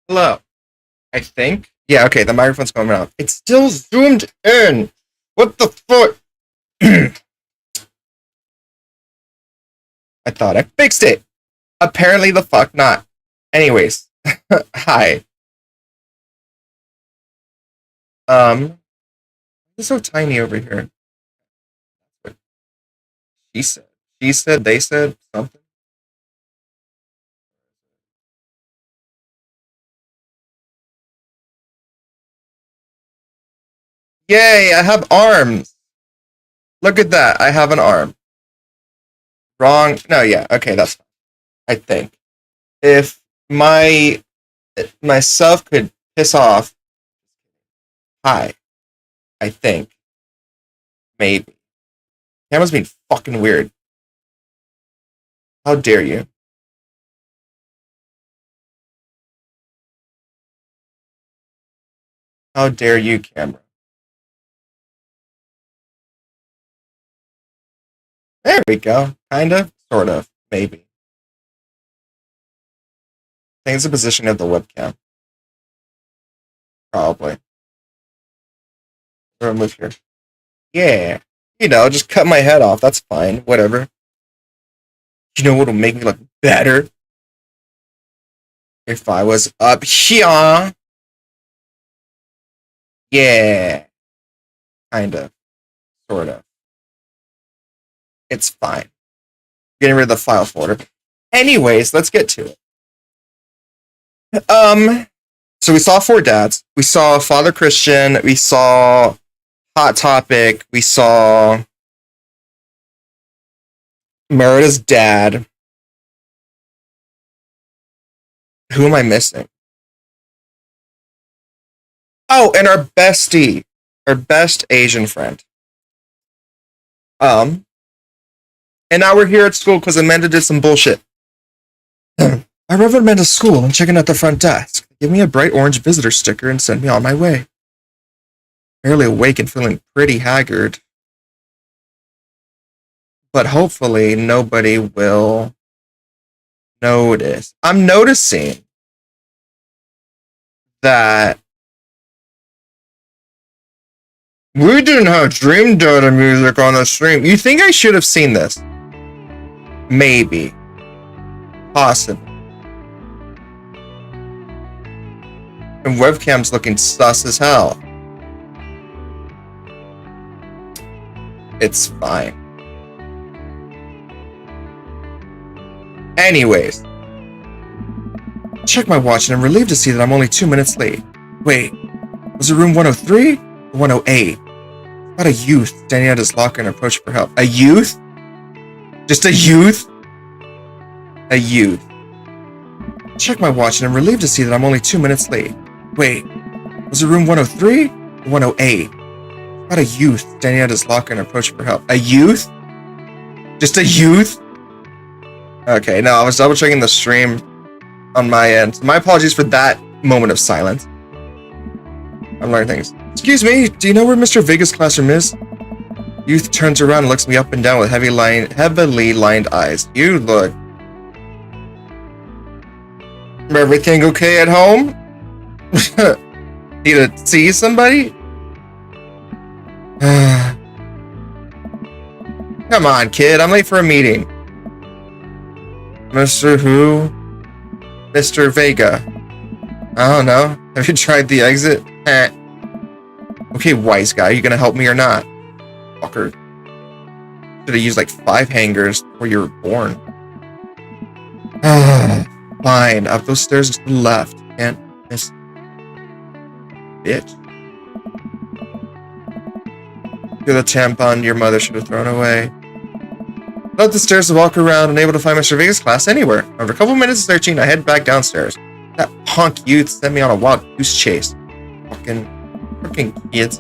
Hello. I think. Yeah, okay, the microphone's coming out. It's still zoomed in. What the fuck? I thought I fixed it. Apparently the fuck not. Anyways. Hi. It's so tiny over here. She said. She said, they said, something. Yay, I have arms. Look at that. I have an arm. Wrong. No, yeah. Okay, that's fine. I think. If myself could piss off. Hi. I think. Maybe. Camera's being fucking weird. How dare you? How dare you, camera? There we go. Kind of. Sort of. Maybe. I think it's the position of the webcam. Probably. Or move here. Yeah. You know, just cut my head off. That's fine. Whatever. You know what'll make me look better? If I was up here. Yeah. Kind of. Sort of. It's fine. Getting rid of the file folder. Anyways, let's get to it. So we saw Four Dads. We saw Father Christian. We saw Hot Topic. We saw Merida's dad. Who am I missing? Oh, and our bestie. Our best Asian friend. And now we're here at school because Amanda did some bullshit. I arrived at Amanda's school and checking out the front desk. They give me a bright orange visitor sticker and send me on my way. Barely awake and feeling pretty haggard. But hopefully nobody will notice. I'm noticing that we didn't have Dream Theater music on the stream. You think I should have seen this? Maybe. Possibly. And webcam's looking sus as hell. It's fine. Anyways. Check my watch and I'm relieved to see that I'm only 2 minutes late. Wait, was it room 103 or 108? About a youth standing at his locker and approaching for help. A youth? Just a youth? A youth. Check my watch and I'm relieved to see that I'm only 2 minutes late. Wait, was it room 103 or 108? About a youth standing at his locker and approaching for help. A youth? Just a youth? Okay, no, I was double checking the stream on my end. My apologies for that moment of silence. I'm learning things. Excuse me, do you know where Mr. Vega's classroom is? Youth turns around and looks me up and down with heavily lined eyes. You look. Everything okay at home? Need to see somebody? Come on, kid, I'm late for a meeting. Mr. Who? Mr. Vega. I don't know. Have you tried the exit? Okay, wise guy, you gonna help me or not? Fucker. Should've used like 5 hangers before you were born. Fine, up those stairs to the left. Can't miss. Bitch. You're the tampon your mother should have thrown away. Up the stairs to walk around, unable to find Mr. Vega's class anywhere. After a couple minutes of searching, I head back downstairs. That punk youth sent me on a wild goose chase. Fucking kids.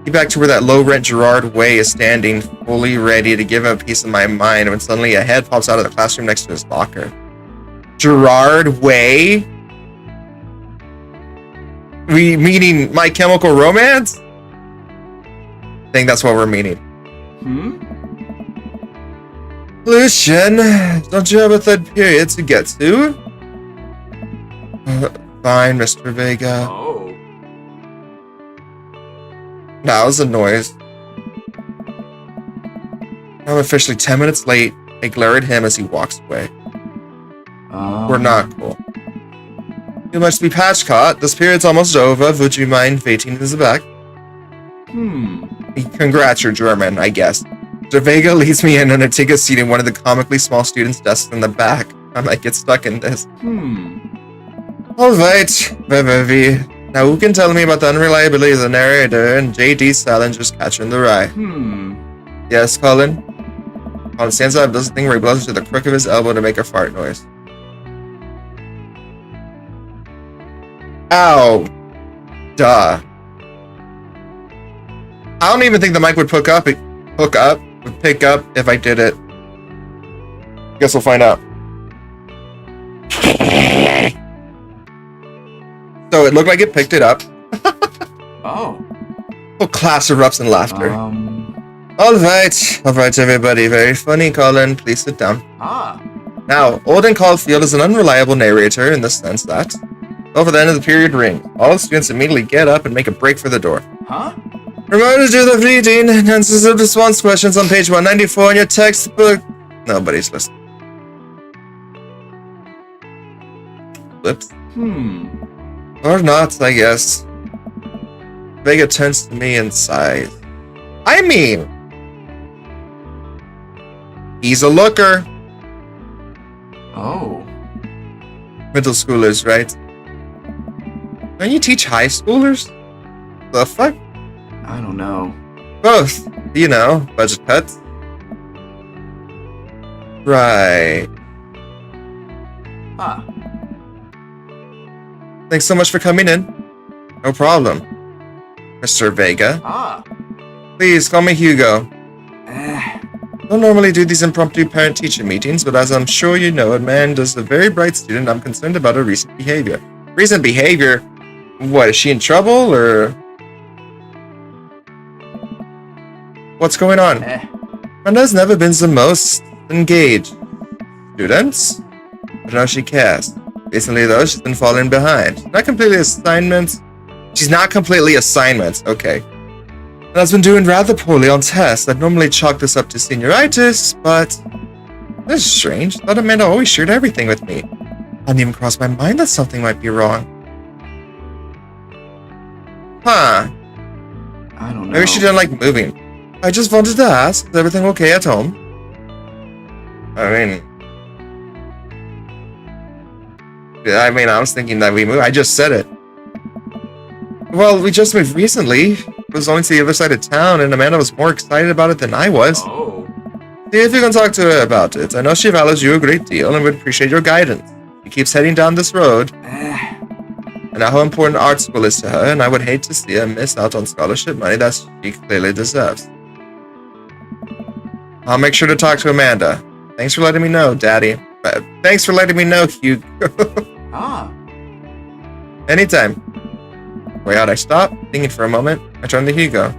Get back to where that low-rent Gerard Way is standing, fully ready to give him a piece of my mind when suddenly a head pops out of the classroom next to his locker. Gerard Way? We meaning My Chemical Romance? I think that's what we're meaning. Lucian, don't you have a third period to get to? Fine, Mr. Vega. Oh. That was a noise. I'm officially 10 minutes late. I glare at him as he walks away. We're not cool. You must be Patchcott. This period's almost over. Would you mind waiting in the back? Congrats, you're German, I guess. Mr. Vega leads me in and I take a seat in one of the comically small students' desks in the back. I might get stuck in this. Alright, now who can tell me about the unreliability of the narrator and J.D. Salinger's Catcher in the Rye? Yes, Colin? Colin stands up, does the thing where he blows to the crook of his elbow to make a fart noise. Ow. Duh. I don't even think the mic would pick up if I did it. Guess we'll find out. So it looked like it picked it up. Oh. Whole class erupts in laughter. Alright, everybody. Very funny, Colin. Please sit down. Now, Odin Caulfield is an unreliable narrator in the sense that, over the end of the period ring, all the students immediately get up and make a break for the door. Remember to do the reading and answers the response questions on page 194 in your textbook. Nobody's listening. Whoops. Or not, I guess. Vega turns to me and sighs. I mean, he's a looker. Oh. Middle schoolers, right? Don't you teach high schoolers? The fuck? I don't know. Both. You know, budget cuts. Right. Thanks so much for coming in. No problem. Mr. Vega. Please, call me Hugo. I don't normally do these impromptu parent-teacher meetings, but as I'm sure you know, Amanda's a very bright student. I'm concerned about her recent behavior. Recent behavior? What, is she in trouble, or... What's going on? Amanda's never been the most engaged. Students? I don't know if she cares. Recently, though, she's been falling behind. Not completely assignments. She's not completely assignments. Okay. And has been doing rather poorly on tests. I'd normally chalk this up to senioritis, but this is strange. I thought Amanda always shared everything with me. Hadn't even crossed my mind that something might be wrong. Huh. I don't know. Maybe she didn't like moving. I just wanted to ask, is everything okay at home? I was thinking that we moved. I just said it. Well, we just moved recently. It was only to the other side of town, and Amanda was more excited about it than I was. Oh. See if you can talk to her about it. I know she values you a great deal and would appreciate your guidance. She keeps heading down this road. I know how important art school is to her, and I would hate to see her miss out on scholarship money that she clearly deserves. I'll make sure to talk to Amanda. Thanks for letting me know, Daddy. Thanks for letting me know, Hugo. Anytime. Wait out, I stop, thinking for a moment. I turn to Hugo.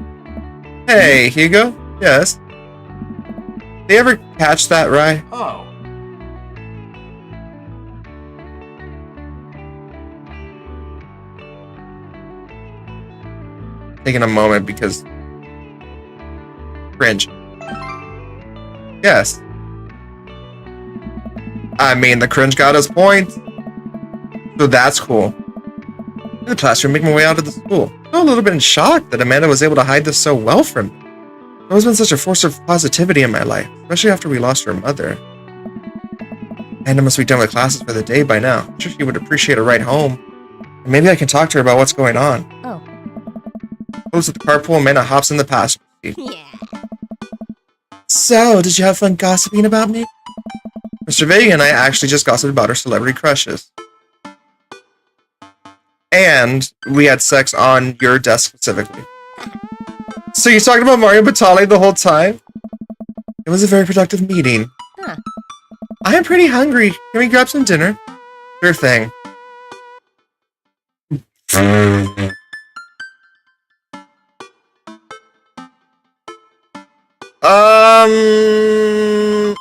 Hey, Hugo? Yes? Did you ever catch that, Rye? Oh. Taking a moment because... Cringe. Yes. I mean, the cringe got his point. So that's cool. In the classroom, making my way out of the school. I'm a little bit in shock that Amanda was able to hide this so well from me. There's always been such a force of positivity in my life, especially after we lost her mother. Amanda must be done with classes for the day by now. I'm sure she would appreciate a ride home. And maybe I can talk to her about what's going on. Oh. Close at the carpool, Amanda hops in the passenger seat. Yeah. So, did you have fun gossiping about me? Mr. Vega and I actually just gossiped about our celebrity crushes. And we had sex on your desk specifically. So you talking about Mario Batali the whole time? It was a very productive meeting. Huh. I am pretty hungry. Can we grab some dinner? Sure thing.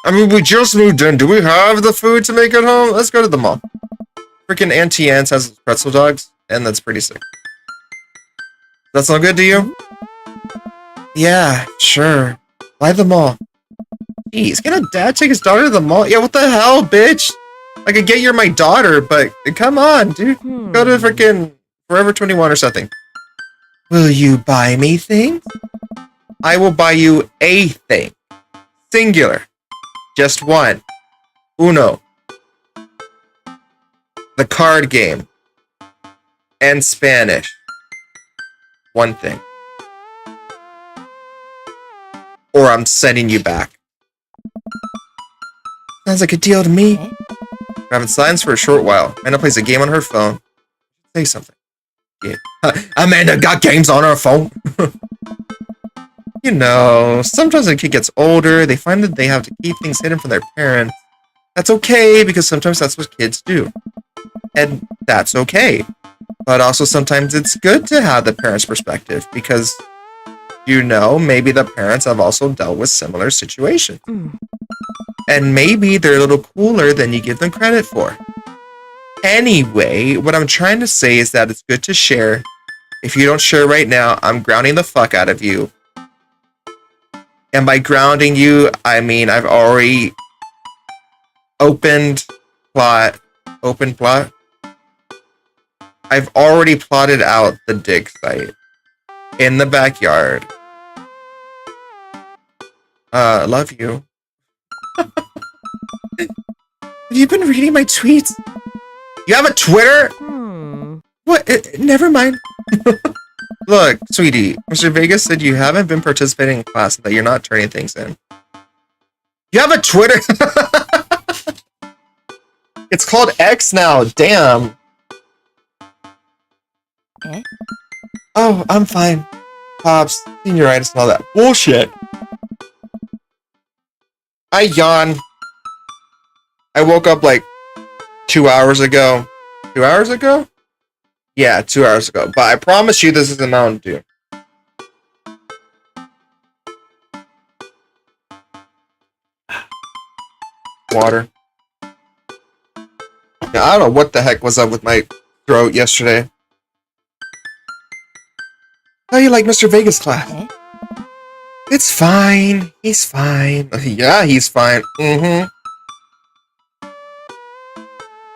I mean, we just moved in. Do we have the food to make at home? Let's go to the mall. freaking Auntie Anne's has pretzel dogs, and that's pretty sick. That sound good to you? Yeah, sure. Buy them all. Jeez, can a dad take his daughter to the mall? Yeah, what the hell, bitch? I could get you're my daughter, but come on, dude. Go to freaking Forever 21 or something. Will you buy me things? I will buy you a thing. Singular. Just one. Uno. The card game. And Spanish. One thing. Or I'm sending you back. Sounds like a deal to me. We're having silence for a short while. Amanda plays a game on her phone. Say something. Yeah. Amanda got games on her phone. You know, sometimes when a kid gets older, they find that they have to keep things hidden from their parents. That's okay, because sometimes that's what kids do. And that's okay. But also sometimes it's good to have the parents' perspective, because, you know, maybe the parents have also dealt with similar situations. And maybe they're a little cooler than you give them credit for. Anyway, what I'm trying to say is that it's good to share. If you don't share right now, I'm grounding the fuck out of you. And by grounding you, I mean I've already opened plot. I've already plotted out the dig site in the backyard. Love you. Have you been reading my tweets? You have a Twitter? What? Never mind. Look, sweetie, Mr. Vegas said you haven't been participating in class and that you're not turning things in. You have a Twitter? It's called X now, damn. Oh, I'm fine. Pops, senioritis and all that bullshit. I yawn. I woke up like 2 hours ago. 2 hours ago? Yeah, 2 hours ago. But I promise you this is a Mountain Dew. Water. Yeah, I don't know what the heck was up with my throat yesterday. How you like Mr. Vegas class? It's fine. He's fine. Yeah, he's fine.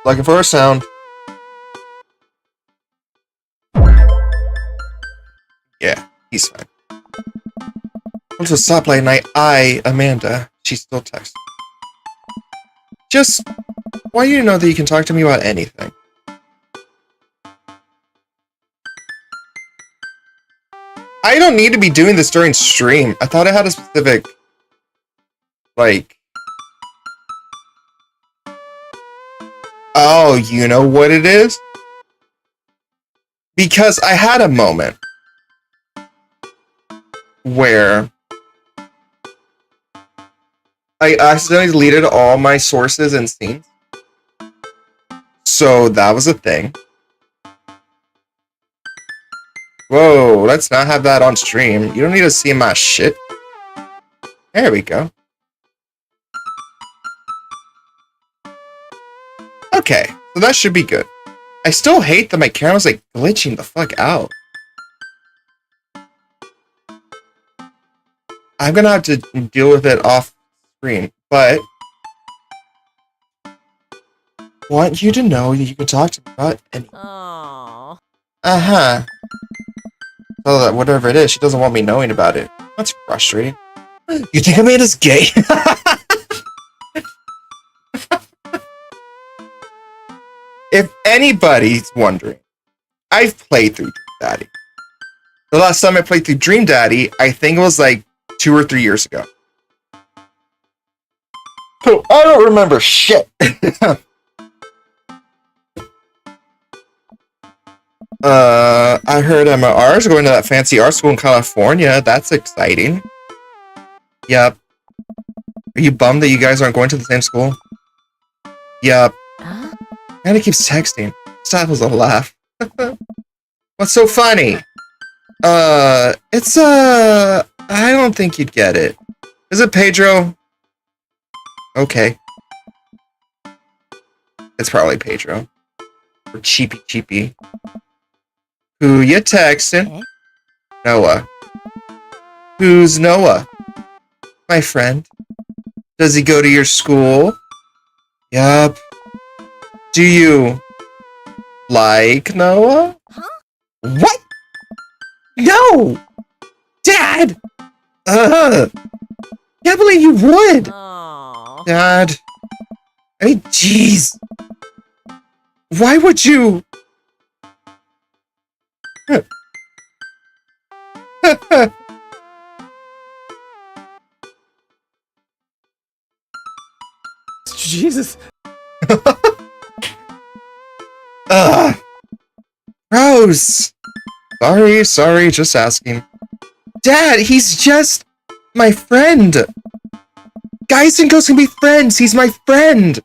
Looking for a sound. Yeah, he's fine. What's a stop late night? Amanda. She still texts. Just, why do you know that you can talk to me about anything? I don't need to be doing this during stream. I thought I had a specific, like... Oh, you know what it is? Because I had a moment where I accidentally deleted all my sources and scenes. So that was a thing. Whoa, let's not have that on stream. You don't need to see my shit. There we go. Okay, so that should be good. I still hate that my camera's like glitching the fuck out. I'm gonna have to deal with it off screen, but want you to know that you can talk to me about anything. Oh. Uh-huh. So that whatever it is, she doesn't want me knowing about it. That's frustrating. You think Amanda's gay? If anybody's wondering, I've played through Dream Daddy. The last time I played through Dream Daddy, I think it was like 2 or 3 years ago. So I don't remember shit. I heard MR is going to that fancy art school in California. That's exciting. Yep. Are you bummed that you guys aren't going to the same school? Yep. And he keeps texting. That was a laugh. What's so funny? I don't think you'd get it. Is it Pedro? Okay. It's probably Pedro. Or cheapy. Who you texting? Noah. Who's Noah? My friend. Does he go to your school? Yup. Do you like Noah? What? No! Dad! Can't believe you would! Dad. I mean, jeez. Why would you? Jesus. Rose. Sorry, just asking. Dad, he's just my friend. Guys and girls can be friends. He's my friend.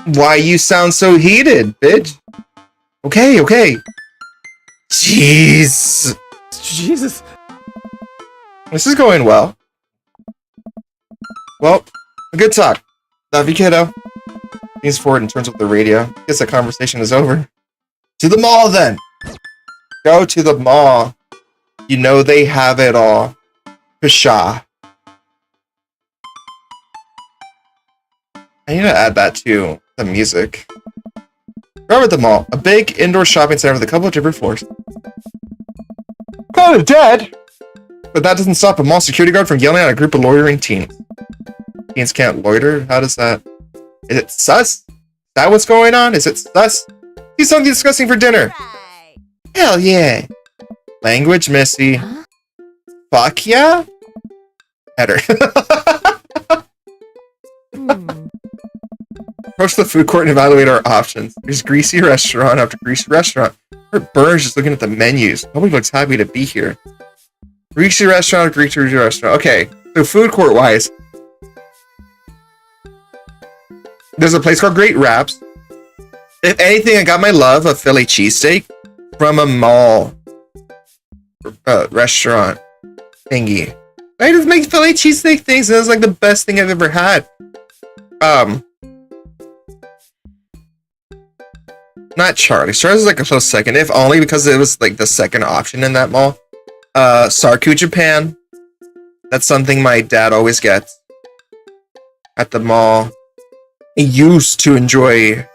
Why you sound so heated, bitch? Okay. Jeez. Jesus. This is going well. Well, a good talk. Love you, kiddo. Leans forward and turns up the radio. Guess the conversation is over. To the mall, then. Go to the mall. You know they have it all. Pshaw. I need to add that to the music. We're at the mall, a big indoor shopping center with a couple of different floors. Kind of dead. But that doesn't stop a mall security guard from yelling at a group of loitering teens. Teens can't loiter? How does that... Is it sus? Is that what's going on? Is it sus? Do something disgusting for dinner. Hell yeah. Language Missy. Fuck yeah? Header. Approach the food court and evaluate our options. There's greasy restaurant after greasy restaurant. Her burns just looking at the menus. Nobody looks happy to be here. Greasy restaurant after greasy restaurant. Okay, so food court wise, there's a place called Great Wraps. If anything, I got my love of Philly cheesesteak from a mall restaurant thingy. I just make Philly cheesesteak things, and it's like the best thing I've ever had. Not Charlie's. Charlie's is like a close second, if only because it was like the second option in that mall. Sarku Japan. That's something my dad always gets at the mall. I used to enjoy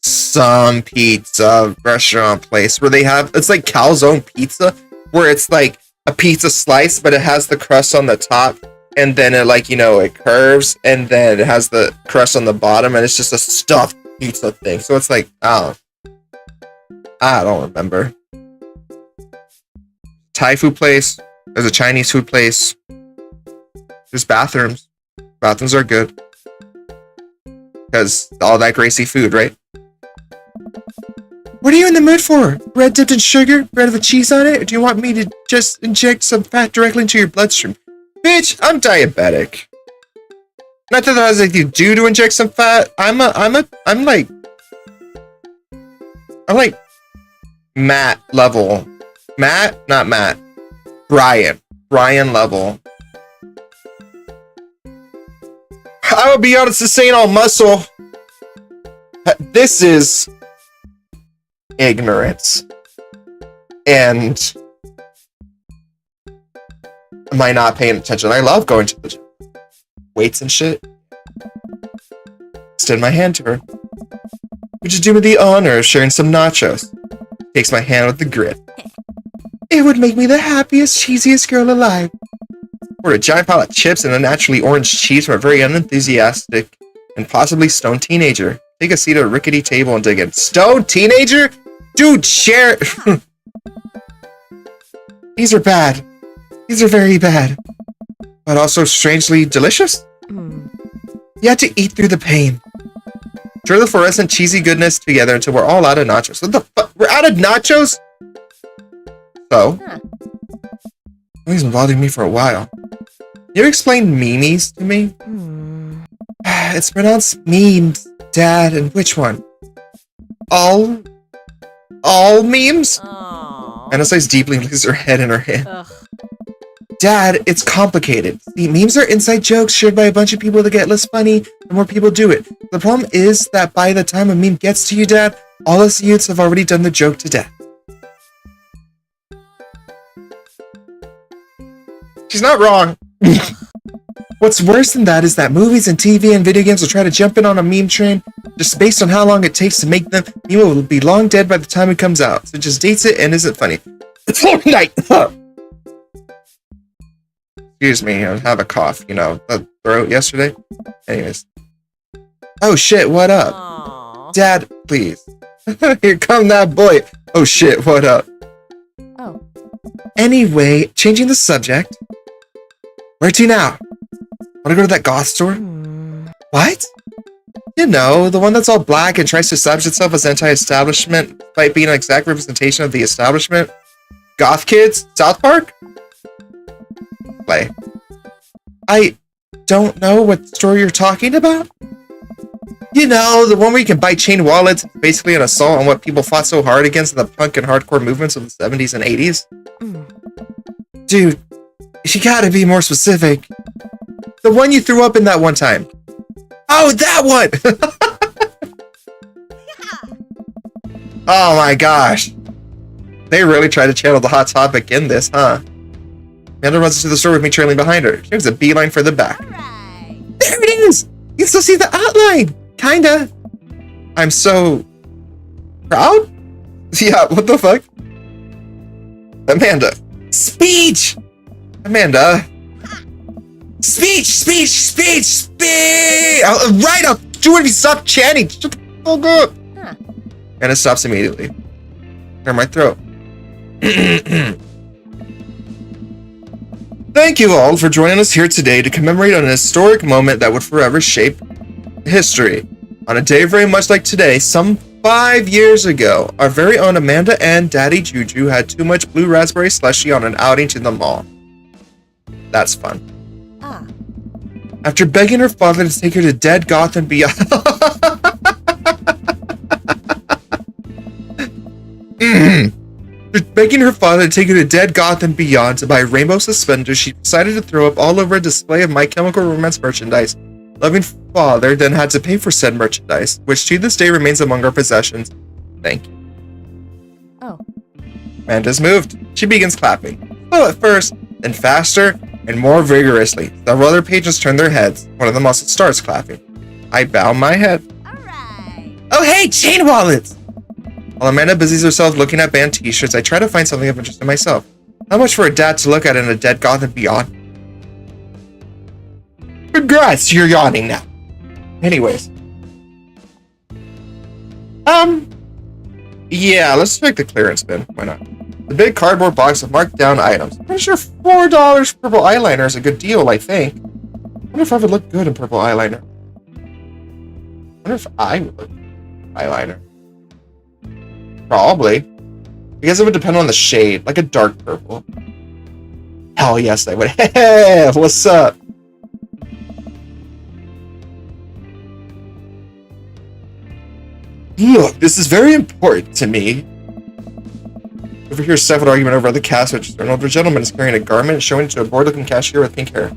some pizza restaurant place where they have, it's like calzone pizza, where it's like a pizza slice, but it has the crust on the top, and then it, like, you know, it curves, and then it has the crust on the bottom, and it's just a stuffed pizza thing. So it's like, I don't remember. Thai food place. There's a Chinese food place. There's bathrooms. Bathrooms are good. Because all that greasy food, right? What are you in the mood for? Bread dipped in sugar? Bread with cheese on it? Or do you want me to just inject some fat directly into your bloodstream? Bitch, I'm diabetic. Not that has anything to do to inject some fat. I'm like Matt level. Matt? Not Matt. Brian. Brian level. I will be honest, this ain't all muscle. This is ignorance. And am I not paying attention? I love going to the gym. Weights and shit. Extend my hand to her. Would you do me the honor of sharing some nachos? Takes my hand with the grit. It would make me the happiest, cheesiest girl alive. Order a giant pile of chips and a naturally orange cheese from a very unenthusiastic and possibly stoned teenager. Take a seat at a rickety table and dig in. Stoned teenager? Dude, share. These are bad. These are very bad. But also strangely delicious? You had to eat through the pain. Stir the fluorescent cheesy goodness together until we're all out of nachos. What the fuck? We're out of nachos? So? He's been bothering me for a while. You explain memes to me? It's pronounced memes, Dad, and which one? All memes? Anna sighs deeply and lays her head in her hand. Dad, it's complicated. See, memes are inside jokes shared by a bunch of people that get less funny the more people do it. The problem is that by the time a meme gets to you, Dad, all us youths have already done the joke to death. She's not wrong. What's worse than that is that movies and TV and video games will try to jump in on a meme train just based on how long it takes to make them. Meme will be long dead by the time it comes out, so it just dates it and isn't funny. It's night. Excuse me, I have a cough, the throat yesterday. Anyways. Oh shit, what up? Aww. Dad, please. Here come that boy. Oh shit, what up? Oh. Anyway, changing the subject. Where to now? Wanna go to that goth store? What? The one that's all black and tries to establish itself as anti-establishment despite being an exact representation of the establishment? Goth Kids? South Park? Play. I don't know what store you're talking about? The one where you can buy chain wallets, basically an assault on what people fought so hard against in the punk and hardcore movements of the 70s and 80s? Dude, you gotta be more specific. The one you threw up in that one time. Oh, that one! Oh my gosh. They really tried to channel the hot topic in this, huh? Amanda runs into the store with me trailing behind her. She makes a beeline for the back. Alright. There it is! You can still see the outline! Kinda. I'm so... proud? Yeah, what the fuck? Amanda. Speech! Amanda. Speech! Right up! Do it if you stop chanting! Shut the fuck up! Huh. Amanda stops immediately. Clear my throat. Thank you all for joining us here today to commemorate an historic moment that would forever shape history. On a day very much like today, some 5 years ago, our very own Amanda and Daddy Juju had too much blue raspberry slushie on an outing to the mall. That's fun. Ah. After begging her father to take her to Dead Goth and beyond. After begging her father to take her to Dead Goth and beyond to buy rainbow suspenders, she decided to throw up all over a display of My Chemical Romance merchandise. Loving father then had to pay for said merchandise, which to this day remains among our possessions. Thank you. Oh. Amanda's moved. She begins clapping. Slow at first, then faster and more vigorously. Several other patrons turn their heads. One of them also starts clapping. I bow my head. Alright. Oh hey, chain wallets! While Amanda busies herself looking at band t-shirts, I try to find something of interest in myself. How much for a dad to look at in a Dead Goth and beyond? Congrats, you're yawning now. Anyways. Yeah, let's check the clearance bin. Why not? The big cardboard box of marked down items. I'm sure $4 for purple eyeliner is a good deal, I think. I wonder if I would look good in purple eyeliner. I wonder if I would look eyeliner. Probably. I guess it would depend on the shade, like a dark purple. Hell yes, I would. Hey, what's up? Look, this is very important to me. Over here, Steph would argument over the cash register. An older gentleman is carrying a garment showing to a bored-looking cashier with pink hair.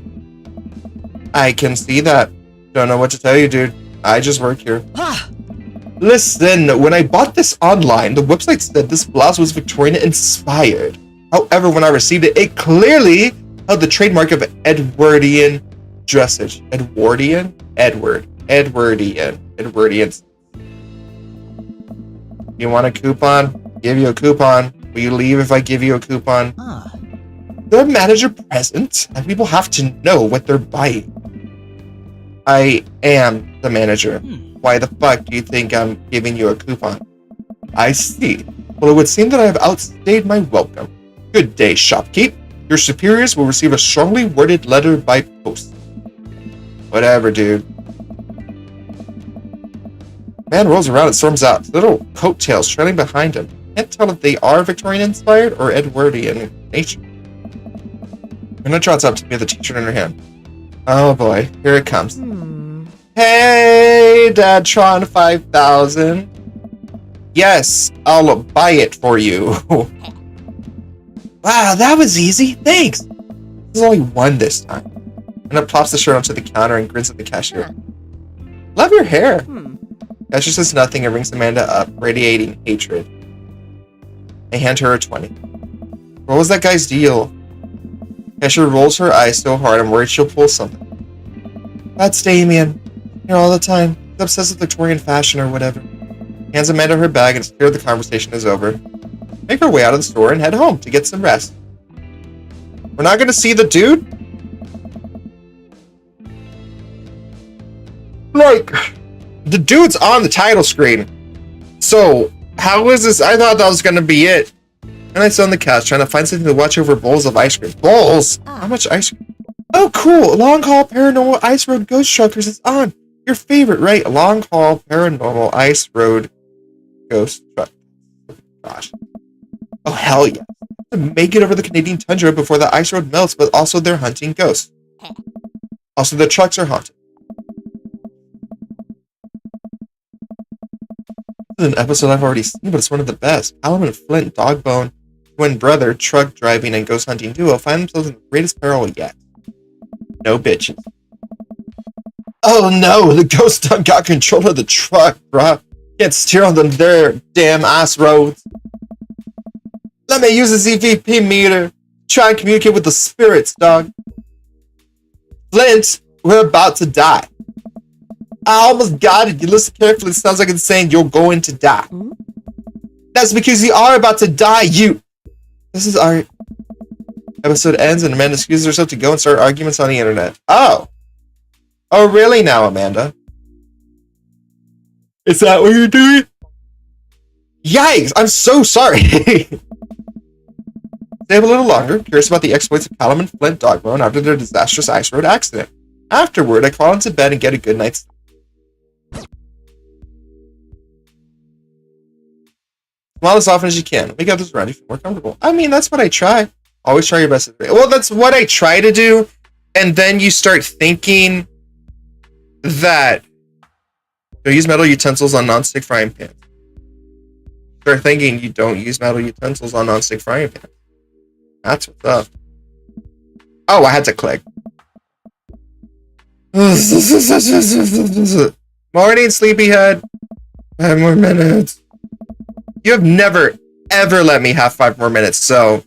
I can see that. Don't know what to tell you, dude. I just work here. Listen, when I bought this online, the website said this blouse was Victorian inspired. However, when I received it, it clearly held the trademark of Edwardian dressage. Edwardian? Edwardian. You want a coupon? Give you a coupon. Will you leave if I give you a coupon? The manager present, and people have to know what they're buying. I am the manager. Why the fuck do you think I'm giving you a coupon? I see. Well, it would seem that I have outstayed my welcome. Good day, shopkeep. Your superiors will receive a strongly worded letter by post. Whatever, dude. Man rolls around and storms out, little coattails trailing behind him. Can't tell if they are Victorian-inspired or Edwardian in nature. Minna trots up to me with a t-shirt in her hand. Oh boy, here it comes. Hey, Dadtron 5000. Yes, I'll buy it for you. Wow, that was easy. Thanks. There's only one this time. And it plops the shirt onto the counter and grins at the cashier. Huh. Love your hair. Hmm. Cashier says nothing and rings Amanda up, radiating hatred. I hand her a 20. What was that guy's deal? Cashier rolls her eyes so hard I'm worried she'll pull something. That's Damien. Here all the time. He's obsessed with Victorian fashion or whatever. Hands Amanda her bag and it's clear the conversation is over. Make her way out of the store and head home to get some rest. We're not gonna see the dude? Like, the dude's on the title screen. So, how is this? I thought that was gonna be it. And I sit on the couch trying to find something to watch over bowls of ice cream. Bowls? How much ice cream? Oh, cool. Long Haul Paranormal Ice Road Ghost Truckers is on. Your favorite, right? Long Haul Paranormal Ice Road Ghost Truck. Gosh. Oh, hell yeah. To make it over the Canadian tundra before the ice road melts, but also they're hunting ghosts. Also, the trucks are haunted. This is an episode I've already seen, but it's one of the best. Alum and Flint, Dogbone, twin brother, truck driving, and ghost hunting duo find themselves in the greatest peril yet. No bitches. Oh no, the ghost done got control of the truck, bruh. Can't steer on them there damn ass roads. Let me use the ZVP meter. Try and communicate with the spirits, dog. Flint, we're about to die. I almost got it. You listen carefully. It sounds like it's saying you're going to die. Hmm? That's because you are about to die, you. This is our episode ends and Amanda excuses herself to go and start arguments on the internet. Oh. Oh, really now, Amanda? Is that what you're doing? Yikes, I'm so sorry. Stay up a little longer, curious about the exploits of Callum and Flint Dogbone after their disastrous ice road accident. Afterward, I crawl into bed and get a good night's sleep. Smile as often as you can. Make others around you feel more comfortable. I mean, that's what I try. Always try your best. Well, that's what I try to do. And then you start thinking that you use metal utensils on non-stick frying pans. Start thinking you don't use metal utensils on non-stick frying pans. That's what's up. Oh, I had to click. Morning, sleepyhead. 5 more minutes. You have never, ever let me have 5 more minutes, so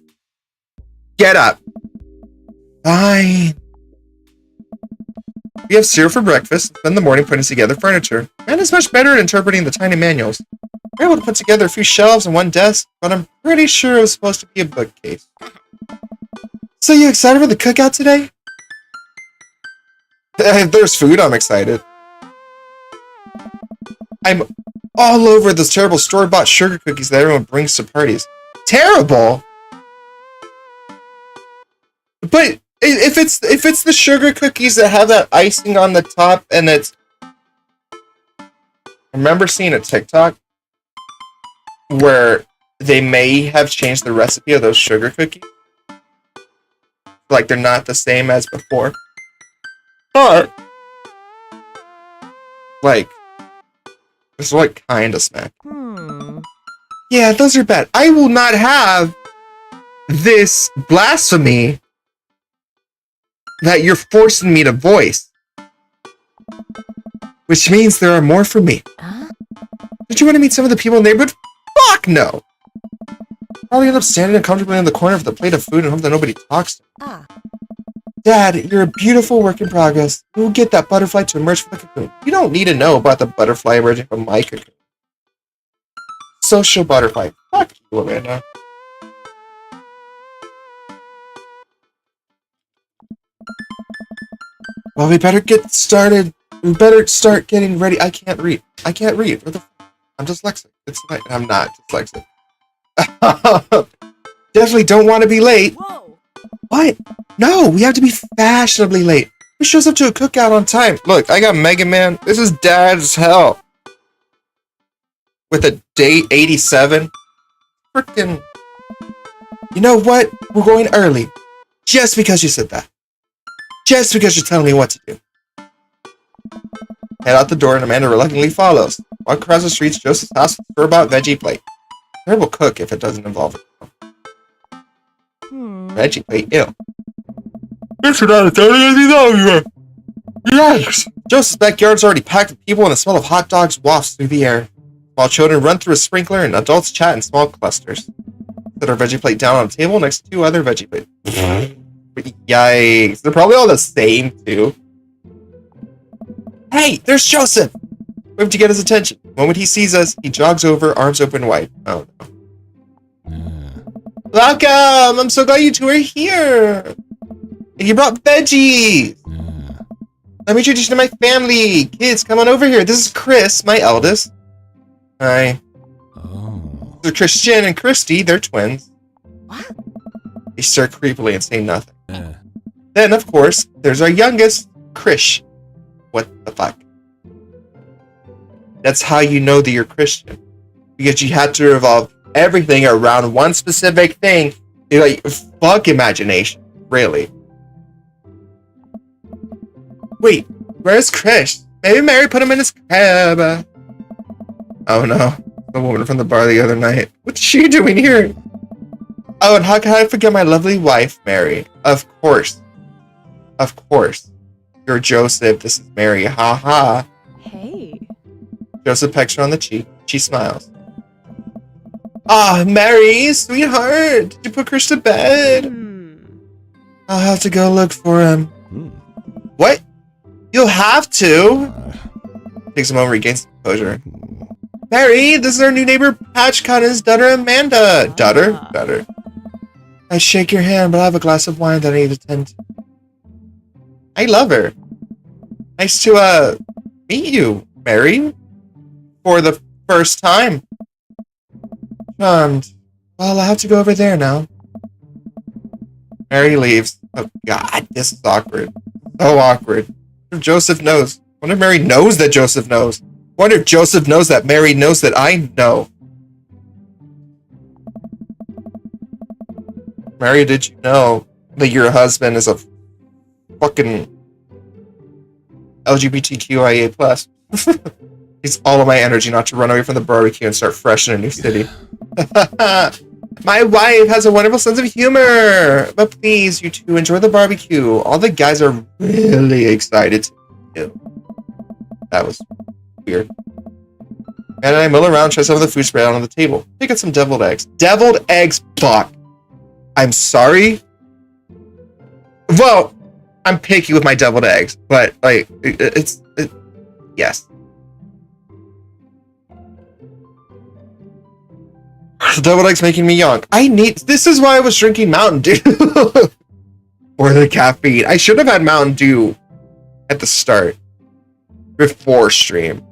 get up. Fine. We have cereal for breakfast, spend the morning putting together furniture. Man is much better at interpreting the tiny manuals. We're able to put together a few shelves and one desk, but I'm pretty sure it was supposed to be a bookcase. So you excited for the cookout today? If there's food, I'm excited. I'm all over those terrible store-bought sugar cookies that everyone brings to parties. Terrible? But if it's the sugar cookies that have that icing on the top and it's... I remember seeing a TikTok where they may have changed the recipe of those sugar cookies. Like they're not the same as before. But like it's like kind of smack. Yeah, those are bad. I will not have this blasphemy that you're forcing me to voice. Which means there are more for me. Did you want to meet some of the people in the neighborhood? Fuck no! Probably end up standing uncomfortably in the corner with a plate of food and hope that nobody talks to me. Dad, you're a beautiful work in progress. We'll get that butterfly to emerge from the cocoon. You don't need to know about the butterfly emerging from my cocoon. Social butterfly. Fuck you, Amanda. Well, we better get started. We better start getting ready. I can't read. I'm dyslexic. I'm not dyslexic. Definitely don't want to be late. Whoa. What? No, we have to be fashionably late. Who shows up to a cookout on time? Look, I got Mega Man. This is dad's hell. With a date 87. Frickin'. You know what? We're going early. Just because you said that. Just because you're telling me what to do. Head out the door and Amanda reluctantly follows. Walk across the streets, Joseph's house with a store-bought veggie plate. Terrible cook if it doesn't involve it. Veggie plate, ew. It's not anything over. Yikes! Joseph's backyard's already packed with people, and the smell of hot dogs wafts through the air. Small children run through a sprinkler, and adults chat in small clusters. Set our veggie plate down on a table next to two other veggie plates. Yikes! They're probably all the same too. Hey, there's Joseph! We have to get his attention. The moment he sees us, he jogs over, arms open wide. Oh no. Welcome! I'm so glad you two are here! And you brought veggies! Let me introduce you to my family! Kids, come on over here. This is Chris, my eldest. Hi. Oh. They're Christian and Christy, they're twins. What? They stare creepily and say nothing. Then, of course, there's our youngest, Krish. What the fuck? That's how you know that you're Christian. Because you had to revolve everything around one specific thing. You're like, fuck imagination. Really. Wait, where's Krish? Maybe Mary put him in his crib. Oh no. The woman from the bar the other night. What's she doing here? Oh, and how can I forget my lovely wife, Mary? Of course. Of course. You're Joseph, this is Mary. Ha ha. Hey. Joseph pecks her on the cheek. She smiles. Ah, Mary, sweetheart. Did you put Krish to bed? I'll have to go look for him. What? You'll have to. Takes a moment, regains composure. Mary, this is our new neighbor, Patchcott, and his daughter, Amanda. Daughter? I shake your hand, but I have a glass of wine that I need to tend to. I love her. Nice to, meet you, Mary. For the first time. Charmed. Well, I have to go over there now. Mary leaves. Oh, God, this is awkward. So awkward. I wonder if Joseph knows. I wonder if Mary knows that Joseph knows. I wonder if Joseph knows that Mary knows that I know. Mary, did you know that your husband is a fucking LGBTQIA+? It's all of my energy not to run away from the barbecue and start fresh in a new city. My wife has a wonderful sense of humor. But please, you two, enjoy the barbecue. All the guys are really excited to meet you. That was weird. And I mill around, try some of the food spread out on the table. Pick up some deviled eggs. Deviled eggs, fuck. I'm sorry. Well, I'm picky with my deviled eggs, but like, yes. The deviled eggs making me young. This is why I was drinking Mountain Dew. Or the caffeine. I should have had Mountain Dew at the start. Before stream.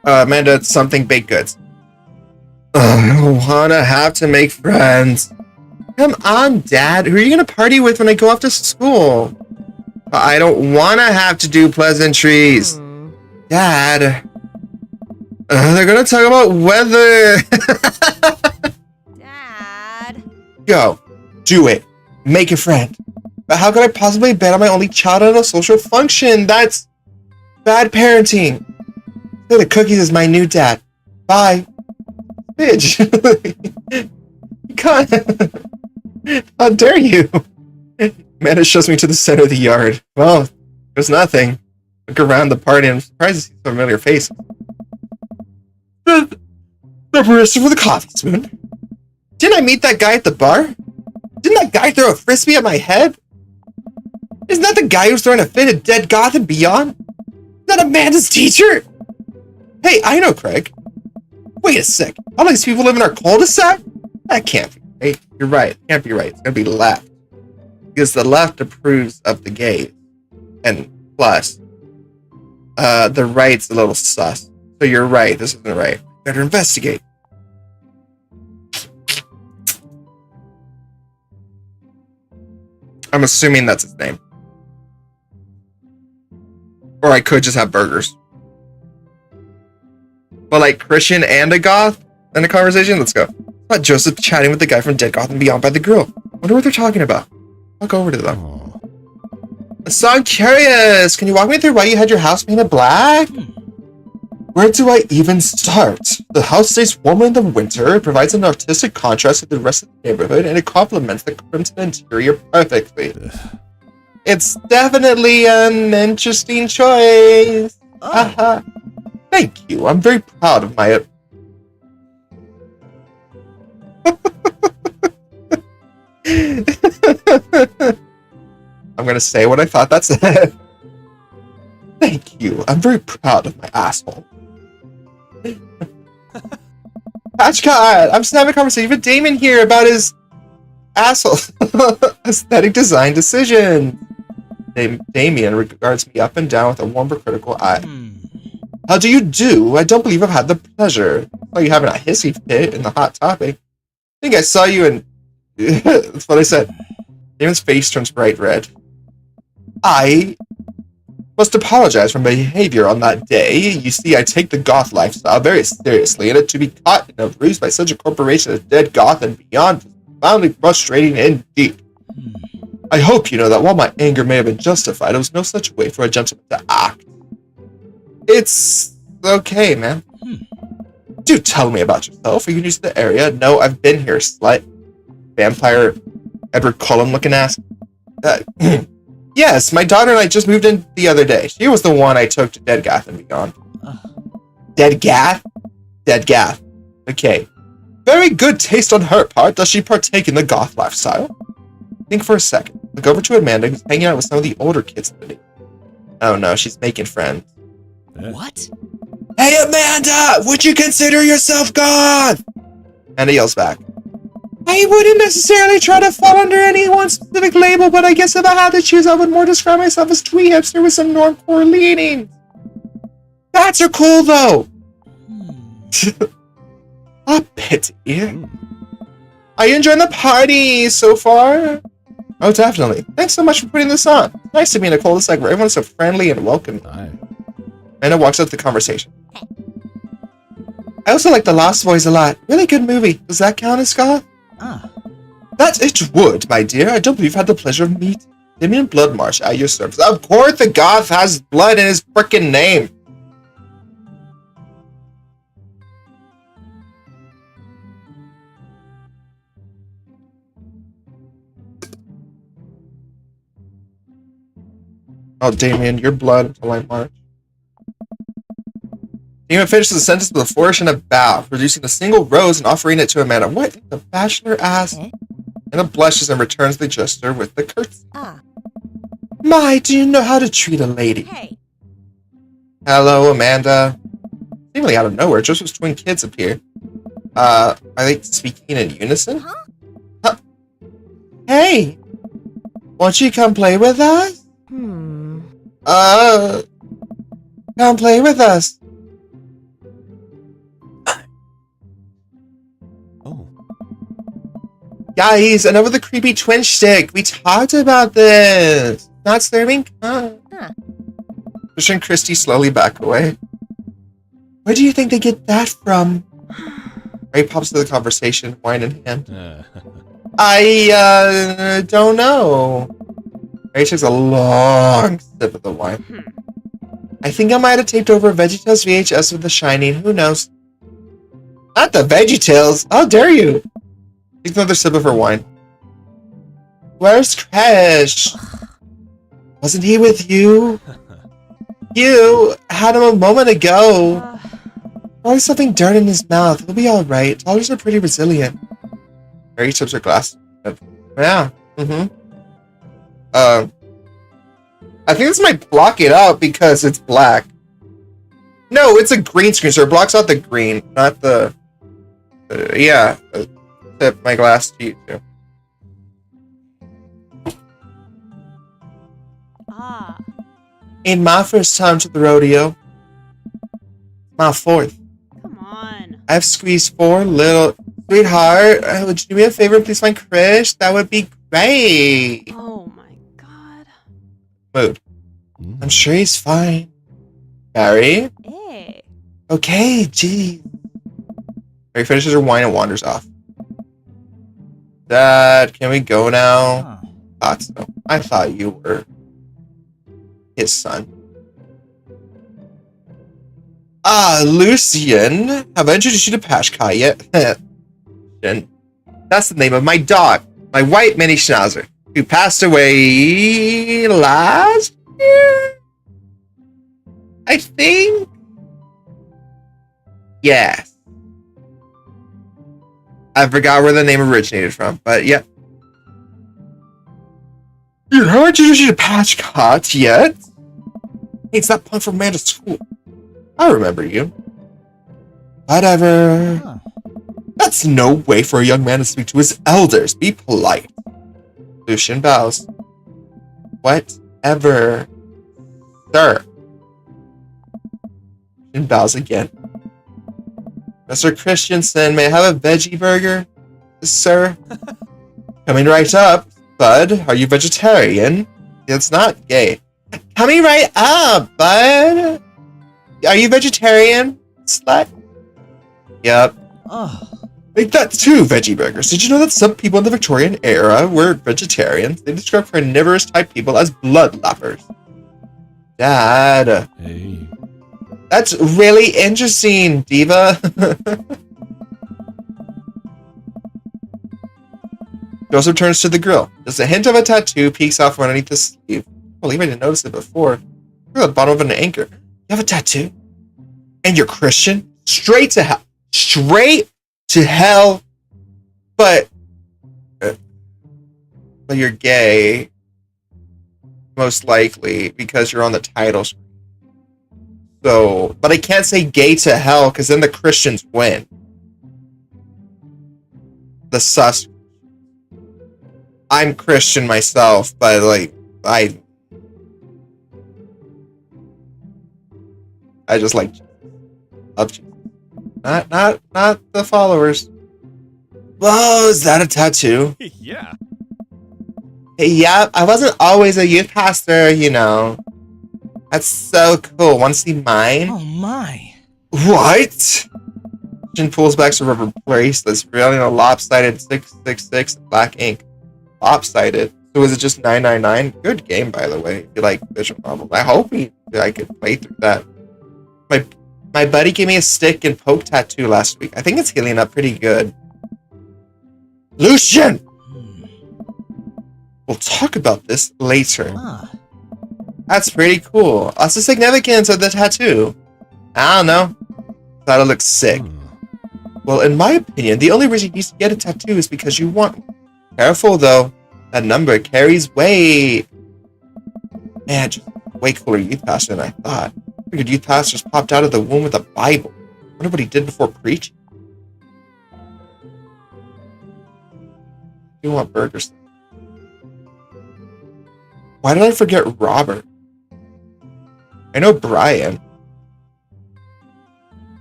Amanda, it's something baked goods. I don't wanna have to make friends. Come on, Dad. Who are you gonna party with when I go off to school? I don't wanna have to do pleasantries. Dad. They're gonna talk about weather. Dad. Go. Do it. Make a friend. But how could I possibly bet on my only child at a social function? That's bad parenting. Say the cookies is my new dad. Bye. Bitch. You can't. How dare you? Amanda shows me to the center of the yard. Well, there's nothing. Look around the party and I'm surprised to see a familiar face. The barista for the coffee spoon. Didn't I meet that guy at the bar? Didn't that guy throw a frisbee at my head? Isn't that the guy who's throwing a fit at Dead Goth and Beyond? Is that Amanda's teacher? Hey, I know Craig. Wait a sec. All these people live in our cul-de-sac? That can't be right. You're right. It can't be right. It's gonna be left. Because the left approves of the gays. And plus, the right's a little sus. So you're right. This isn't right. Better investigate. I'm assuming that's his name. Or I could just have burgers. But like Christian and a goth in a conversation? Let's go. Not Joseph chatting with the guy from Dead Goth and Beyond by the grill. Wonder what they're talking about. I'll go over to them. So I'm curious. Can you walk me through why you had your house painted black? Where do I even start? The house stays warmer in the winter, it provides an artistic contrast to the rest of the neighborhood, and it complements the crimson interior perfectly. It's definitely an interesting choice. Haha. Thank you. I'm very proud of my... I'm gonna say what I thought that said. Thank you. I'm very proud of my asshole. Patchcott! I'm just having a conversation with Damon here about his asshole aesthetic design decision. Damien regards me up and down with a warm but critical eye. How do you do? I don't believe I've had the pleasure. Well, you having a hissy fit in the hot topic. I think I saw you in... That's what I said. Damon's face turns bright red. I must apologize for my behavior on that day. You see, I take the goth lifestyle very seriously, and to be caught in a ruse by such a corporation as Dead Goth and beyond was profoundly frustrating indeed. I hope you know that while my anger may have been justified, it was no such way for a gentleman to act. It's okay, man. Do tell me about yourself. Are you new to the area? No, I've been here, slut. Vampire Edward Cullen looking ass. Yes, my daughter and I just moved in the other day. She was the one I took to Dead Gath and beyond. Dead Gath? Dead Gath. Okay. Very good taste on her part. Does she partake in the goth lifestyle? Think for a second. Look over to Amanda, who's hanging out with some of the older kids in the day. Oh no, she's making friends. What? Hey Amanda! Would you consider yourself goth? Amanda yells back. I wouldn't necessarily try to fall under any one specific label, but I guess if I had to choose, I would more describe myself as twee hipster with some normcore leanings. That's are cool, though. A pity. Are you enjoying the party so far? Oh, definitely. Thanks so much for putting this on. Nice to be in a cul-de-sac where everyone's so friendly and welcoming. Amanda walks up the conversation. I also like The Lost Boys a lot. Really good movie. Does that count as goth? That it would, my dear. I don't believe you've had the pleasure of meeting Damien Bloodmarsh at your service. Of course the goth has blood in his frickin' name. Oh, Damien, your blood until I march. Damien finishes the sentence with a flourish and a bow, producing a single rose and offering it to Amanda. What the bachelor asked? Anna blushes and returns the gesture with the curtsy. My, do you know how to treat a lady? Hey. Hello, Amanda. Seemingly out of nowhere, Joseph's twin kids appear. Are they speaking in unison? Huh? Hey! Won't you come play with us? Come play with us. Guys, enough of the creepy twin shtick. We talked about this. Not serving? Trish and Christy slowly back away. Where do you think they get that from? Ray pops to the conversation, wine in hand. I don't know. Ray takes a long sip of the wine. I think I might have taped over a VeggieTales VHS with The Shining. Who knows? Not the VeggieTales. How dare you? Takes another sip of her wine. Where's Crash? Wasn't he with you? You had him a moment ago. Probably something dirt in his mouth. He'll be alright. Toddlers are pretty resilient. Mary tips her glass. Yeah. I think this might block it out because it's black. No, it's a green screen, so it blocks out the green, not the... yeah. Tip my glass to you, too. Ain't my first time to the rodeo. My fourth. Come on. I've squeezed 4 little... Sweetheart, would you do me a favor and please find Krish? That would be great. Oh my god. Mood. I'm sure he's fine. Barry? Hey. Okay, geez. Barry finishes her wine and wanders off. Dad, can we go now? Thought so. I thought you were his son. Lucian, have I introduced you to Pashka yet? That's the name of my dog, my white mini schnauzer, who passed away last year? I think? Yes. I forgot where the name originated from, but yeah. Dude, have I introduced you to Pashka yet? Hey, it's that punk from Amanda School. I remember you. Whatever. Huh. That's no way for a young man to speak to his elders. Be polite. Lucian bows. Whatever. Sir. Lucian bows again. Mr. Christensen, may I have a veggie burger? Sir? Coming right up. Bud, are you vegetarian? It's not gay. Coming right up, bud. Are you vegetarian, slut? Yep. Oh. Make that too, veggie burgers. Did you know that some people in the Victorian era were vegetarians? They describe carnivorous type people as bloodlappers. Dad. Hey. That's really interesting, Diva. Joseph turns to the grill. Just a hint of a tattoo peeks out from underneath the sleeve. I believe I didn't notice it before. Look at the bottom of an anchor. You have a tattoo? And you're Christian? Straight to hell. Straight to hell. But you're gay. Most likely, because you're on the title screen. So, but I can't say gay to hell, because then the Christians win. The sus. I'm Christian myself, but like, I just like love Jesus. Not the followers. Whoa, is that a tattoo? Yeah. Hey, yeah, I wasn't always a youth pastor, you know. That's so cool. Want to see mine? Oh my. What? Jin pulls back some rubber bracelets, revealing a lopsided 666 black ink. Lopsided. So is it just 999? Good game, by the way. If you like visual novels, I hope I could play through that. My buddy gave me a stick and poke tattoo last week. I think it's healing up pretty good. Lucian! We'll talk about this later. Ah. That's pretty cool. What's the significance of the tattoo? I don't know. Thought it looked sick. Well, in my opinion, the only reason you need to get a tattoo is because you want one. Careful, though. That number carries weight. Man, just way cooler youth pastor than I thought. I figured youth pastors popped out of the womb with a Bible. I wonder what he did before preaching. You want burgers? Why did I forget Robert? I know Brian.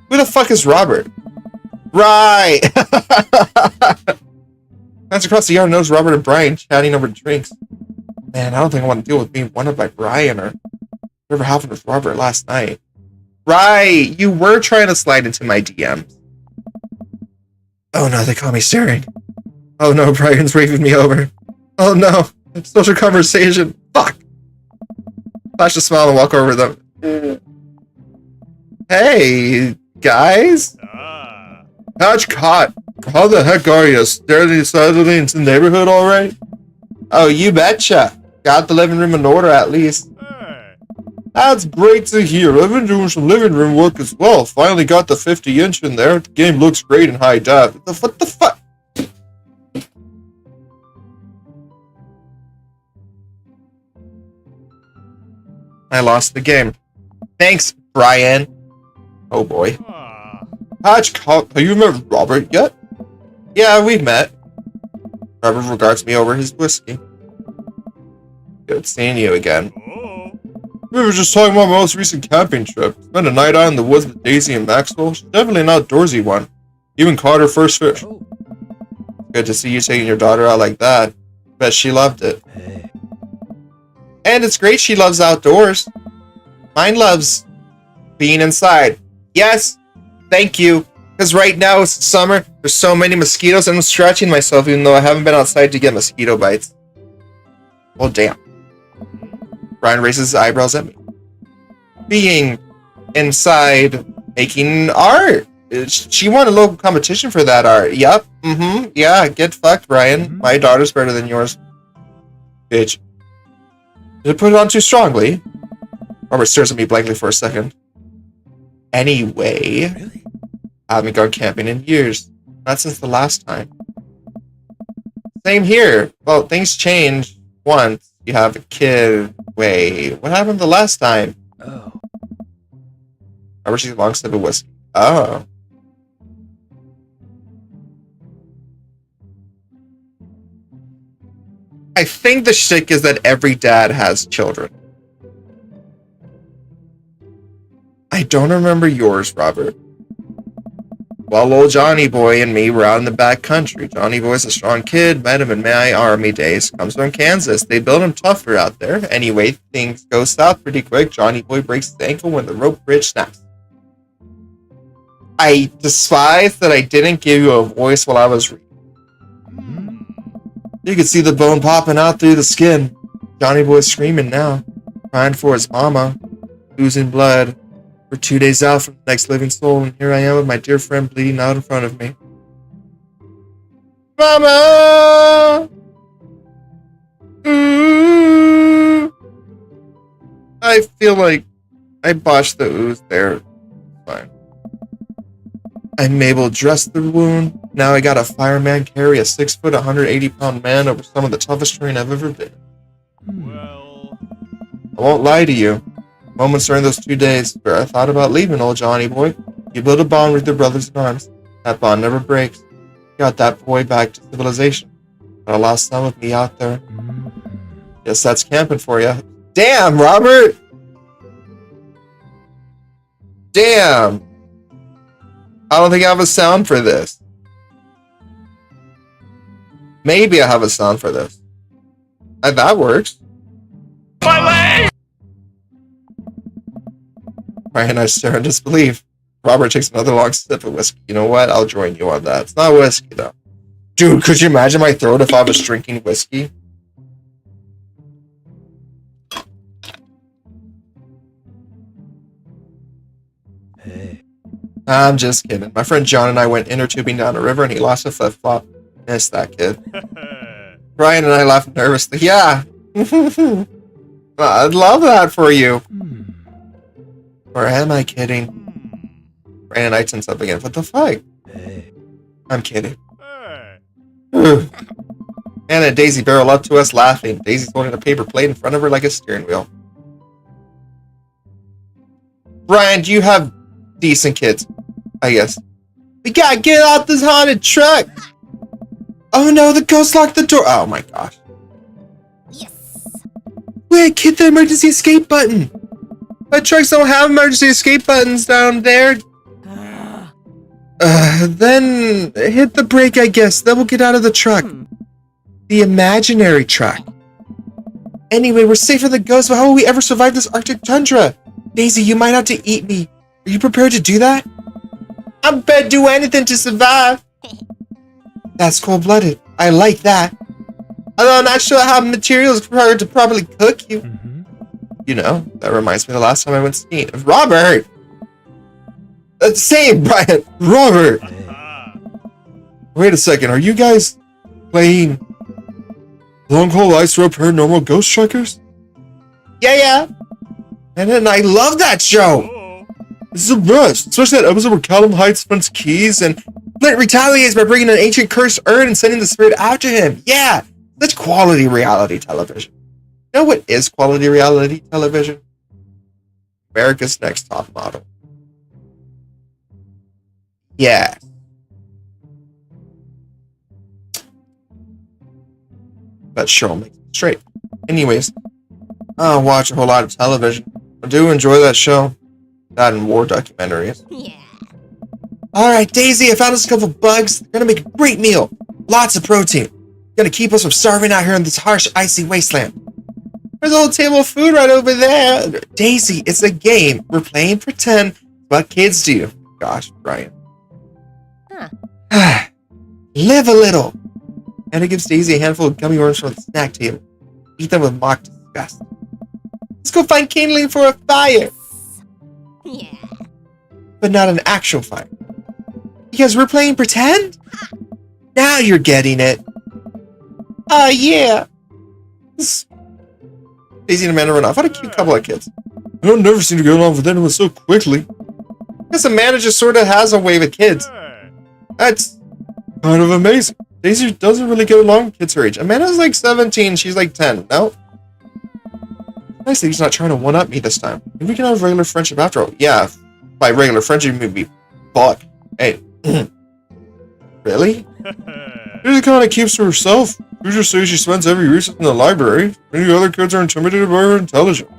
Who the fuck is Robert? Right! That's across the yard knows Robert and Brian chatting over drinks. Man, I don't think I want to deal with being wanted by Brian or whatever happened with Robert last night. Right! You were trying to slide into my DMs. Oh no, they caught me staring. Oh no, Brian's waving me over. Oh no, it's social conversation. Fuck! Flash a smile and walk over them. Hey, guys? Patch caught. How the heck are you? Steadily settling into the neighborhood alright? Oh, you betcha. Got the living room in order at least. That's great to hear. I've been doing some living room work as well. Finally got the 50-inch in there. The game looks great in high def. What the fuck? I lost the game. Thanks, Brian. Oh boy. Patch, have you met Robert yet? Yeah, we've met. Robert regards me over his whiskey. Good seeing you again. We were just talking about my most recent camping trip. Spent a night out in the woods with Daisy and Maxwell. She's definitely an outdoorsy one. Even caught her first fish. Good to see you taking your daughter out like that. Bet she loved it. And it's great she loves outdoors. Mine loves being inside. Yes, thank you. Because right now it's summer, there's so many mosquitoes, and I'm scratching myself even though I haven't been outside to get mosquito bites. Well, damn. Brian raises his eyebrows at me. Being inside Making art. She won a local competition for that art. Yep. Mm-hmm. Yeah, get fucked, Brian. My daughter's better than yours. Bitch. Did I put it on too strongly? Robert stares at me blankly for a second. Anyway, I haven't gone camping in years. Not since the last time. Same here. Well, things change once you have a kid. Wait, what happened the last time? Oh. Robert takes a long sip of whiskey. Oh. I think the shtick is that every dad has children. I don't remember yours, Robert. Well, old Johnny Boy and me were out in the back country. Johnny Boy's a strong kid, met him in my army days. Comes from Kansas. They build him tougher out there. Anyway, things go south pretty quick. Johnny Boy breaks his ankle when the rope bridge snaps. I despise that I didn't give you a voice while I was reading. You could see the bone popping out through the skin. Johnny Boy's screaming now, crying for his mama, losing blood. We're 2 days out from the next living soul, and here I am with my dear friend bleeding out in front of me. Mama! Ooh. I feel like I botched the ooze there. Fine. I'm able to dress the wound. Now I got a fireman carry a 6 foot, 180-pound man over some of the toughest terrain I've ever been. Well. I won't lie to you. Moments during those 2 days where I thought about leaving old Johnny Boy. You build a bond with your brothers in arms. That bond never breaks. You got that boy back to civilization. But I lost some of me out there. Yes, that's camping for you. Damn, Robert! Damn! I don't think I have a sound for this. Maybe I have a sound for this. That works. My leg! Brian and I stare in disbelief. Robert takes another long sip of whiskey. You know what? I'll join you on that. It's not whiskey, though. Dude, could you imagine my throat if I was drinking whiskey? Hey. I'm just kidding. My friend John and I went inner tubing down a river and he lost a flip-flop. Missed that kid. Brian and I laughed nervously. Yeah. I'd love that for you. Or am I kidding? Brian and I tense up again. What the fuck? Hey. I'm kidding. Anna and Daisy barrel up to us laughing. Daisy's holding a paper plate in front of her like a steering wheel. Brian, do you have decent kids? I guess. We gotta get out this haunted truck! Oh no, the ghost locked the door! Oh my gosh. Yes. Wait, hit the emergency escape button! My trucks don't have emergency escape buttons down there. Then hit the brake, I guess. Then we'll get out of the truck. The imaginary truck. Anyway, we're safe from the ghosts, but how will we ever survive this Arctic tundra? Daisy, you might have to eat me. Are you prepared to do that? I'm prepared to do anything to survive. That's cold-blooded. I like that. Although I'm not sure how materials required to properly cook you. You know, that reminds me of the last time I went skiing. Robert! Same, Brian! Robert! Wait a second, are you guys playing Long Haul Ice Road Paranormal Ghost Truckers? Yeah. And then I love that show! This is the best! Especially that episode where Callum hides Flint's keys and Flint retaliates by bringing an ancient cursed urn and sending the spirit after him. Yeah! That's quality reality television. You know what is quality reality television? America's Next Top Model. Yeah. That show makes me straight. Anyways, I don't watch a whole lot of television. I do enjoy that show. That and war documentaries. Yeah. Alright, Daisy, I found us a couple bugs. They're gonna make a great meal. Lots of protein. Gonna keep us from starving out here in this harsh, icy wasteland. There's a whole table of food right over there. Daisy, it's a game. We're playing pretend. It's what kids do. Gosh, Brian. Live a little. Anna gives Daisy a handful of gummy worms from the snack table. Eat them with mock disgust. Let's go find kindling for a fire. Yeah. but not an actual fight. Because we're playing pretend? Now you're getting it. Yeah. Daisy and Amanda run off. What a cute couple of kids. I don't never seem to get along with anyone so quickly. Because Amanda just sort of has a way with kids. Hey. That's kind of amazing. Daisy doesn't really get along with kids her age. Amanda's like 17, she's like 10. No? Nice that he's not trying to one-up me this time. Maybe we can have a regular friendship after all. Yeah, by regular friendship, maybe fuck. Hey. Really? Daisy kind of keeps to herself. You just say she spends every recess in the library. Many other kids are intimidated by her intelligence.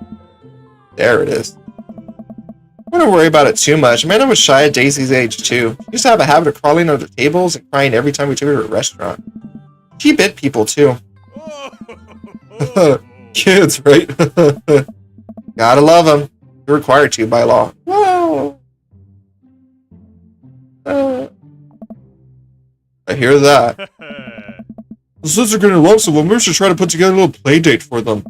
There it is. I wouldn't worry about it too much. Amanda was shy at Daisy's age, too. She used to have a habit of crawling under tables and crying every time we took her to a restaurant. She bit people, too. Kids, right? Gotta love them. You're required to by law. Wow. I hear that. Since they're getting along so well, maybe we should try to put together a little play date for them.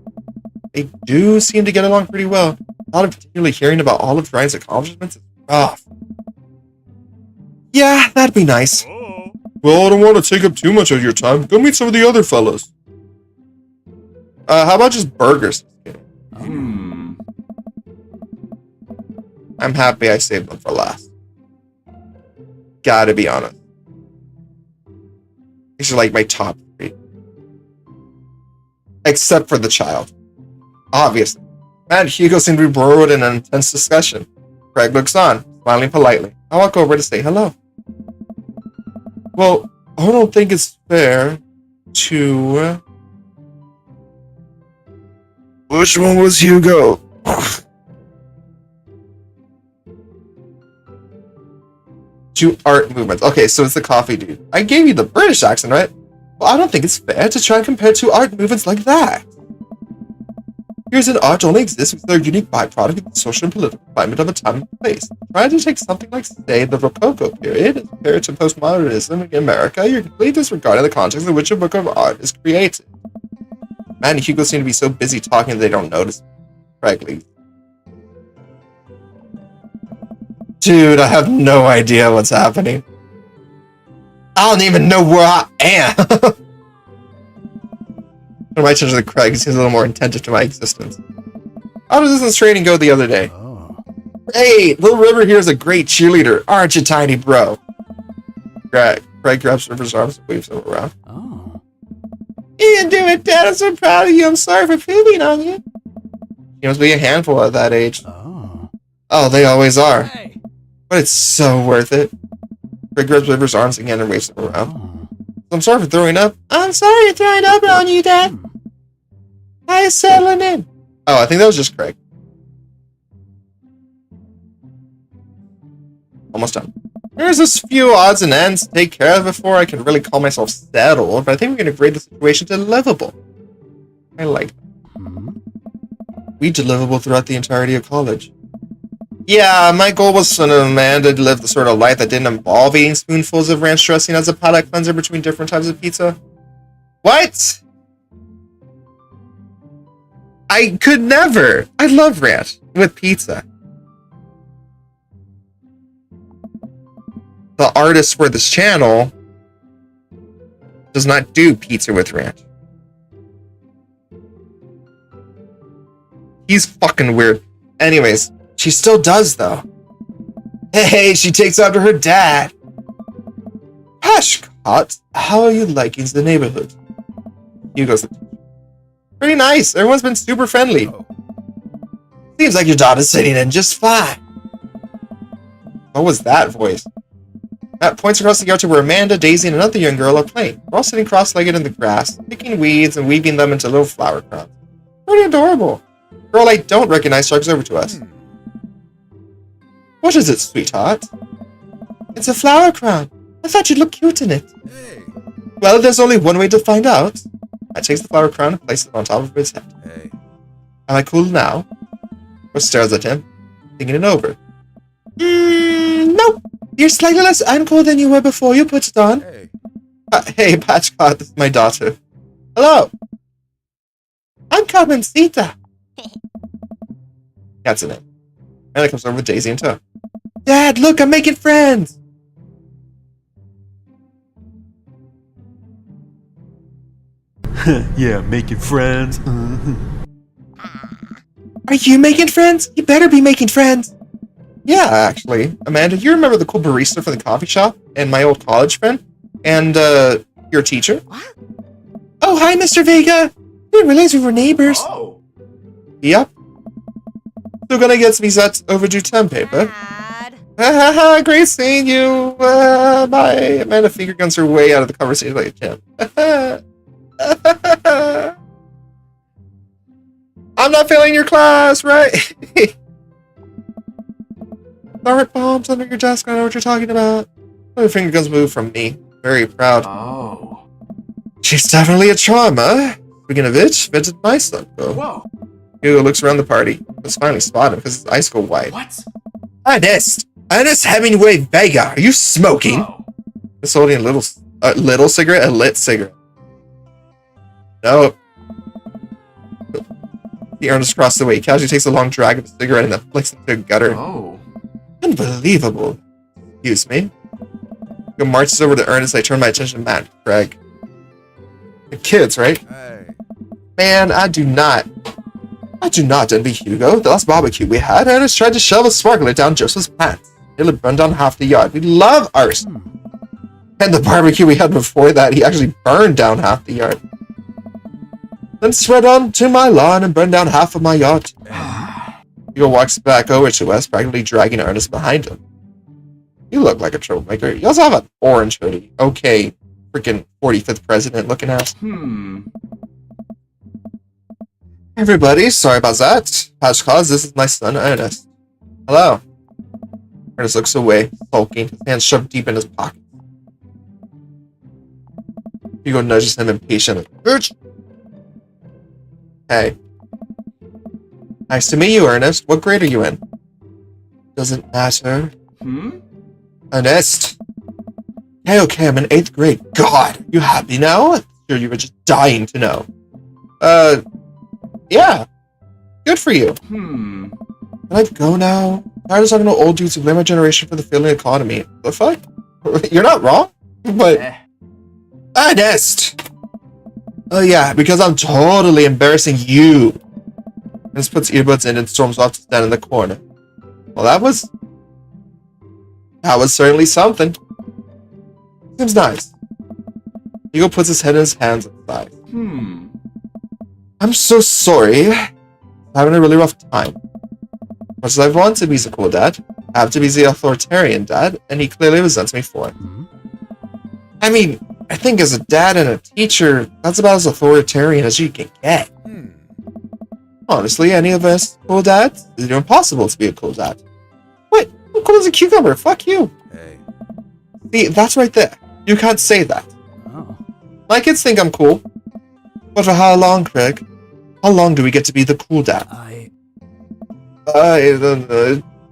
They do seem to get along pretty well. Not of particularly hearing about all of Ryan's accomplishments is rough. Yeah, that'd be nice. Oh. Well, I don't want to take up too much of your time. Go meet some of the other fellas. How about just burgers? Hmm. I'm happy I saved them for last. Gotta be honest. These are like my top 3. Except for the child. Obviously. Matt and Hugo seem to be embroiled in an intense discussion. Craig looks on, smiling politely. I walk over to say hello. Well, I don't think it's fair to... Which one was Hugo? To art movements. Okay, so it's the coffee dude. I gave you the British accent, right? Well, I don't think it's fair to try and compare 2 art movements like that. Here's an art only exists with their unique byproduct of the social and political climate of a time and place. Try to take something like, say, the Rococo period and compare it to postmodernism in America, you're completely disregarding the context in which a book of art is created. Matt and Hugo seem to be so busy talking that they don't notice. Craig leaves. Dude, I have no idea what's happening. I don't even know where I am. I might change to Craig, he seems a little more attentive to my existence. How did this training go the other day? Oh. Hey, Little River here is a great cheerleader, aren't you, tiny bro? Craig grabs River's arms and waves him around. Oh. You can do it, Dad. I'm so proud of you. I'm sorry for pooping on you. He must be a handful at that age. Oh. Oh, they always are. Hey. But it's so worth it. Craig grabs River's arms again and waves him around. Oh. I'm sorry for throwing up. I'm sorry for throwing up on you, Dad. How you settling in? Oh, I think that was just Craig. Almost done. There's a few odds and ends to take care of before I can really call myself settled, but I think we can upgrade the situation to livable. I like that. Hmm. We did livable throughout the entirety of college. Yeah, my goal was for Amanda to live the sort of life that didn't involve eating spoonfuls of ranch dressing as a palate cleanser between different types of pizza. What? I could never. I love ranch with pizza. The artist for this channel does not do pizza with ranch. He's fucking weird. Anyways, she still does though. Hey, she takes after her dad. Pashkot, how are you liking the neighborhood? Hugo's pretty nice. Everyone's been super friendly. Oh. Seems like your daughter's sitting in just fine. What was that voice? Matt points across the yard to where Amanda, Daisy, and another young girl are playing. They're all sitting cross-legged in the grass, picking weeds and weaving them into little flower crowns. Pretty adorable. Girl I don't recognize sharks over to us. What is it, sweetheart? It's a flower crown. I thought you'd look cute in it. Hey. Well, there's only one way to find out. Matt takes the flower crown and places it on top of his head. Hey. Am I cool now? Or stares at him, thinking it over. Nope. You're slightly less uncool than you were before you put it on. Hey. Hey, Patchcott, this is my daughter. Hello. I'm Carmencita. That's in it. Amanda comes over with Daisy and tow. Dad, look, I'm making friends! Yeah, making friends. Are you making friends? You better be making friends. Yeah, actually. Amanda, you remember the cool barista from the coffee shop? And my old college friend? And, your teacher? What? Oh, hi, Mr. Vega! Didn't realize we were neighbors. Oh. Yep. Still gonna get me that overdue temp paper. Dad. Haha, great seeing you. Bye. Amanda finger guns her way out of the conversation like a champ. I'm not failing your class, right? Dart bombs under your desk. I know what you're talking about. Her finger guns move from me. Very proud. Oh. She's definitely a charmer. Speaking of which, visit my son. Whoa. Hugo looks around the party. Let's finally spot him because his eyes go wide. What? Ernest Hemingway Vega, are you smoking? Whoa. He's holding a little cigarette, a lit cigarette. No. He Ernest across the way. He casually takes a long drag of a cigarette and then flicks it into a gutter. Oh. Unbelievable. Excuse me. He marches over to Ernest. I turn my attention to Matt and Craig. The kids, right? Hey. Man, I do not envy Hugo. The last barbecue we had, Ernest tried to shove a sparkler down Joseph's pants. Nearly burned down half the yard. We love arson. And the barbecue we had before that, he actually burned down half the yard. Then spread onto my lawn and burned down half of my yard. Hugo walks back over to us, practically dragging Ernest behind him. You look like a troublemaker. You also have an orange hoodie. Okay, freaking 45th president looking ass. Everybody, sorry about that. Patch Claus, this is my son, Ernest. Hello. Ernest looks away, sulking, his hands shoved deep in his pocket. Hugo nudges him impatiently. Bitch! Hey. Nice to meet you, Ernest. What grade are you in? Doesn't matter. Ernest! Hey, okay, I'm in 8th grade. God, you happy now? I'm sure you were just dying to know. Yeah. Good for you. Can I go now? I'm tired of talking to old dudes who blame our generation for the failing economy. The fuck? You're not wrong, but... Ernest! Oh yeah, because I'm totally embarrassing you. Ernest puts earbuds in and storms off to stand in the corner. Well, that was certainly something. Seems nice. Hugo puts his head in his hands and sighs. I'm so sorry. I'm having a really rough time. Much as I want to be the cool dad, I have to be the authoritarian dad, and he clearly resents me for it. I mean, I think as a dad and a teacher, that's about as authoritarian as you can get. Honestly, any of us cool dads, it's impossible to be a cool dad. What? I'm cool as a cucumber. Fuck you. Hey. See, that's right there. You can't say that. Oh. My kids think I'm cool. But for how long, Craig? How long do we get to be the cool dad? I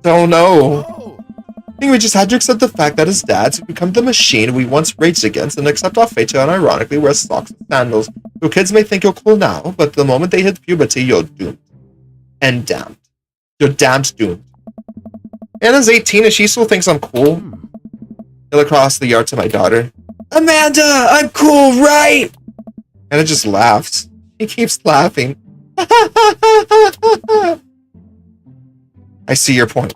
don't know. Oh. I think we just had to accept the fact that as dads, we become the machine we once raged against and accept our fate to unironically wear socks and sandals. Your kids may think you're cool now, but the moment they hit puberty, you're doomed. And damned. You're damned doomed. Anna's 18 and she still thinks I'm cool. Yell across the yard to my daughter. Amanda, I'm cool, right? Anna just laughs. She keeps laughing. I see your point.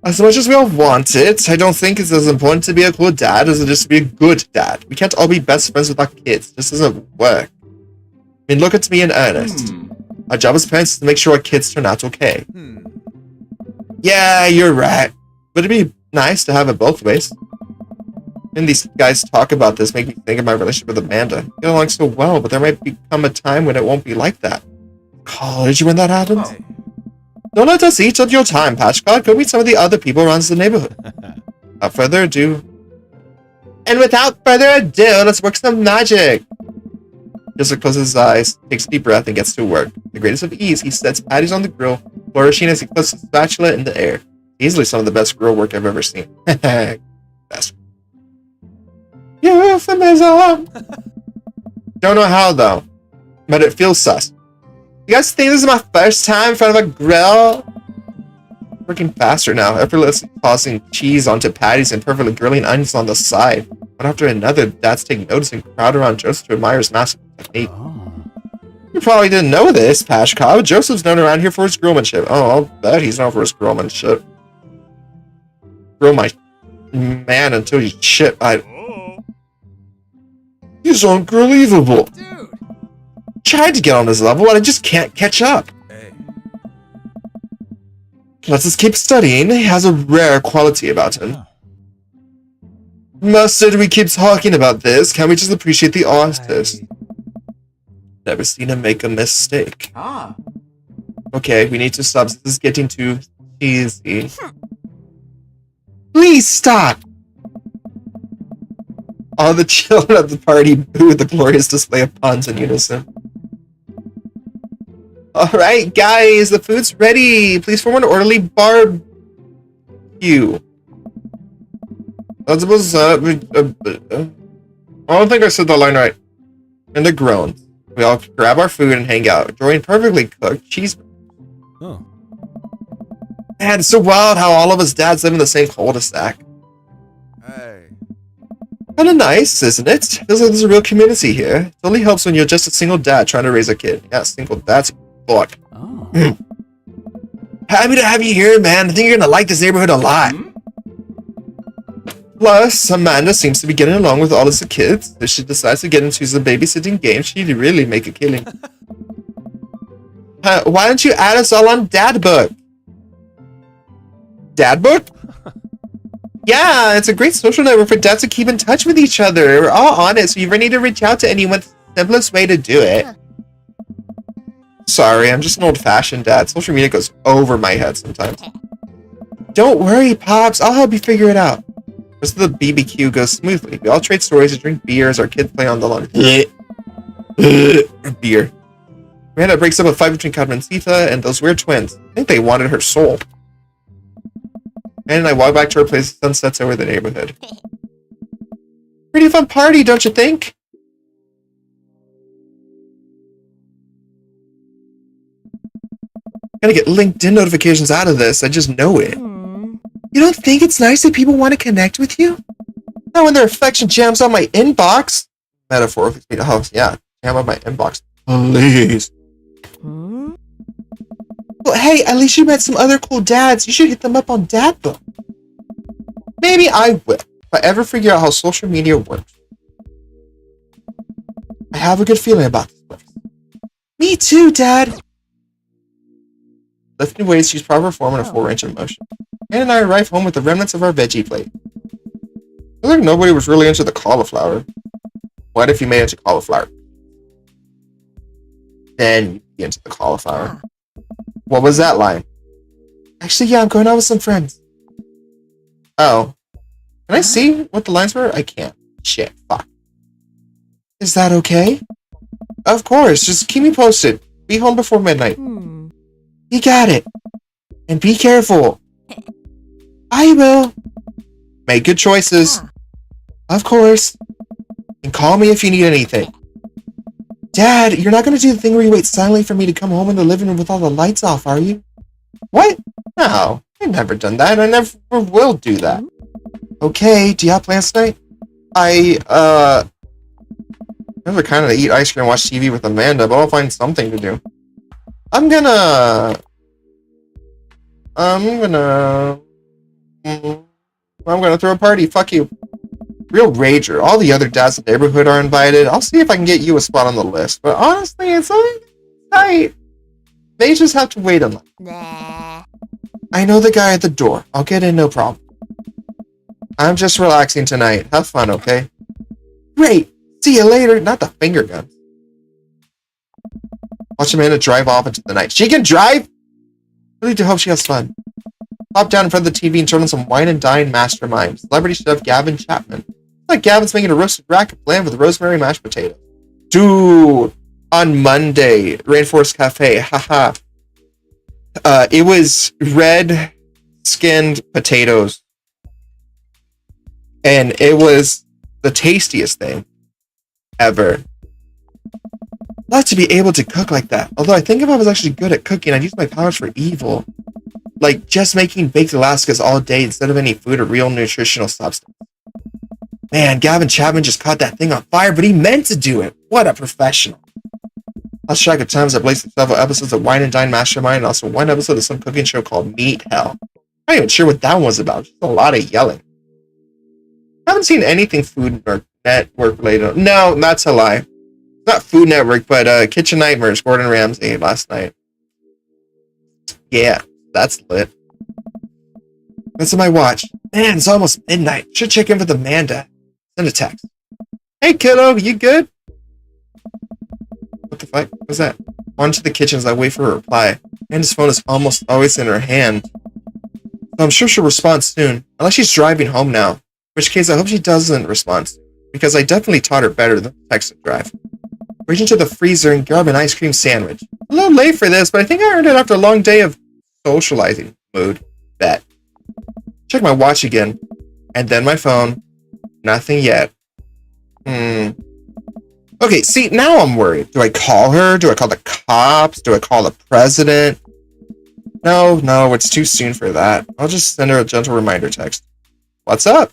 As much as we all want it, I don't think it's as important to be a cool dad as it is to be a good dad. We can't all be best friends with our kids. This doesn't work. I mean, look at me in earnest. Our job as parents is to make sure our kids turn out okay. Yeah, you're right. But it'd be nice to have it both ways. And these guys talk about this make me think of my relationship with Amanda. We get along so well, but there might become a time when it won't be like that. College when that happens? Hey. Don't let us eat up your time, Patchcod. Go meet some of the other people around the neighborhood. Without further ado. And without further ado, let's work some magic. Joseph closes his eyes, takes a deep breath, and gets to work. With the greatest of ease, he sets patties on the grill, flourishing as he flips the spatula in the air. Easily some of the best grill work I've ever seen. Best. Euphemism! Don't know how, though. But it feels sus. You guys think this is my first time in front of a grill? Working faster now, effortlessly tossing cheese onto patties and perfectly grilling onions on the side. One after another, dads take notice and crowd around Joseph to admire his massive technique. Oh. You probably didn't know this, Pashkov. Joseph's known around here for his grillmanship. Oh, I'll bet he's known for his grillmanship. Grill my man until you shit. He's unbelievable. Dude. Tried to get on his level, and I just can't catch up. Hey. Let's just keep studying. He has a rare quality about him. Oh. Mustard, we keep talking about this. Can't we just appreciate the artist? Never seen him make a mistake. Ah. Okay, we need to stop. This is getting too easy. Please stop! All the children at the party booed the glorious display of puns in unison. Alright, guys, the food's ready. Please form an orderly barbecue. I don't think I said the line right. And the groans. We all grab our food and hang out, enjoying perfectly cooked cheeseburgers. Oh. Man, it's so wild how all of us dads live in the same cul-de-sac. Hey. Kinda nice, isn't it? Feels like there's a real community here. It only helps when you're just a single dad trying to raise a kid. Yeah, single dad's fuck. Oh. Happy to have you here, man. I think you're gonna like this neighborhood a lot. Hmm? Plus, Amanda seems to be getting along with all of the kids. If she decides to get into the babysitting game, she'd really make a killing. Why don't you add us all on Dad Book? Dad Book? Yeah, it's a great social network for dads to keep in touch with each other. We're all on it, so you really need to reach out to anyone. The simplest way to do it. Sorry, I'm just an old-fashioned dad. Social media goes over my head sometimes. Don't worry, Pops. I'll help you figure it out. Most of the BBQ goes smoothly. We all trade stories and drink beer as our kids play on the lawn. Beer. Miranda breaks up a fight between Carmencita and those weird twins. I think they wanted her soul. And I walk back to her place. The sun sets over the neighborhood. Pretty fun party, don't you think? Gotta get LinkedIn notifications out of this. I just know it. You don't think it's nice that people want to connect with you? Not when their affection jams on my inbox. Metaphorically speaking. Oh, yeah. Jam on my inbox. Please. Well, hey, at least you met some other cool dads. You should hit them up on Dad Book. Maybe I will, if I ever figure out how social media works. I have a good feeling about this place. Me too, Dad. Lifting weights, use proper form in a full range of motion. Anne and I arrive home with the remnants of our veggie plate. I think nobody was really into the cauliflower. What if you made it into cauliflower? Then you'd be into the cauliflower. What was that line? Actually, yeah, I'm going out with some friends. Oh. Can I see what the lines were? I can't. Shit, fuck. Is that okay? Of course, just keep me posted. Be home before midnight. You got it. And be careful. I will. Make good choices. Of course. And call me if you need anything. Dad, you're not going to do the thing where you wait silently for me to come home in the living room with all the lights off, are you? What? No, I've never done that. I never will do that. Okay, do you have plans tonight? I never kind of eat ice cream and watch TV with Amanda, but I'll find something to do. I'm gonna throw a party. Fuck you. Real rager. All the other dads in the neighborhood are invited. I'll see if I can get you a spot on the list. But honestly, it's tight. They just have to wait in line. Nah. I know the guy at the door. I'll get in, no problem. I'm just relaxing tonight. Have fun, okay? Great. See you later. Not the finger guns. Watch Amanda drive off into the night. She can drive? Really do hope she has fun. Pop down in front of the TV and turn on some wine and dine mastermind. Celebrity chef Gavin Chapman. It's like Gavin's making a roasted rack of lamb with rosemary mashed potatoes. Dude, on Monday, Rainforest Cafe, haha. It was red-skinned potatoes. And it was the tastiest thing ever. I'd like to be able to cook like that. Although I think if I was actually good at cooking, I'd use my powers for evil. like just making baked Alaskas all day instead of any food or real nutritional substance. Man, Gavin Chapman just caught that thing on fire, but he meant to do it. What a professional. Lost track of times I blazed several episodes of Wine and Dine Mastermind and also one episode of some cooking show called Meat Hell. I'm not even sure what that one was about. Just a lot of yelling. I haven't seen anything Food Network related. No, that's a lie. Not Food Network, but Kitchen Nightmares, Gordon Ramsay last night. Yeah, that's lit. What's on my watch? Man, it's almost midnight. Should check in with Amanda. Send a text. Hey, kiddo, you good? What the fuck? What's that? On to the kitchen as I wait for a reply. Amanda's phone is almost always in her hand. So I'm sure she'll respond soon. Unless she's driving home now. In which case, I hope she doesn't respond soon. Because I definitely taught her better than text and drive. Reach into the freezer and grab an ice cream sandwich. A little late for this, but I think I earned it after a long day of socializing. Mood. Bet. Check my watch again. And then my phone. Nothing yet. Okay, see, now I'm worried. Do I call her? Do I call the cops? Do I call the president? No, it's too soon for that. I'll just send her a gentle reminder text. What's up?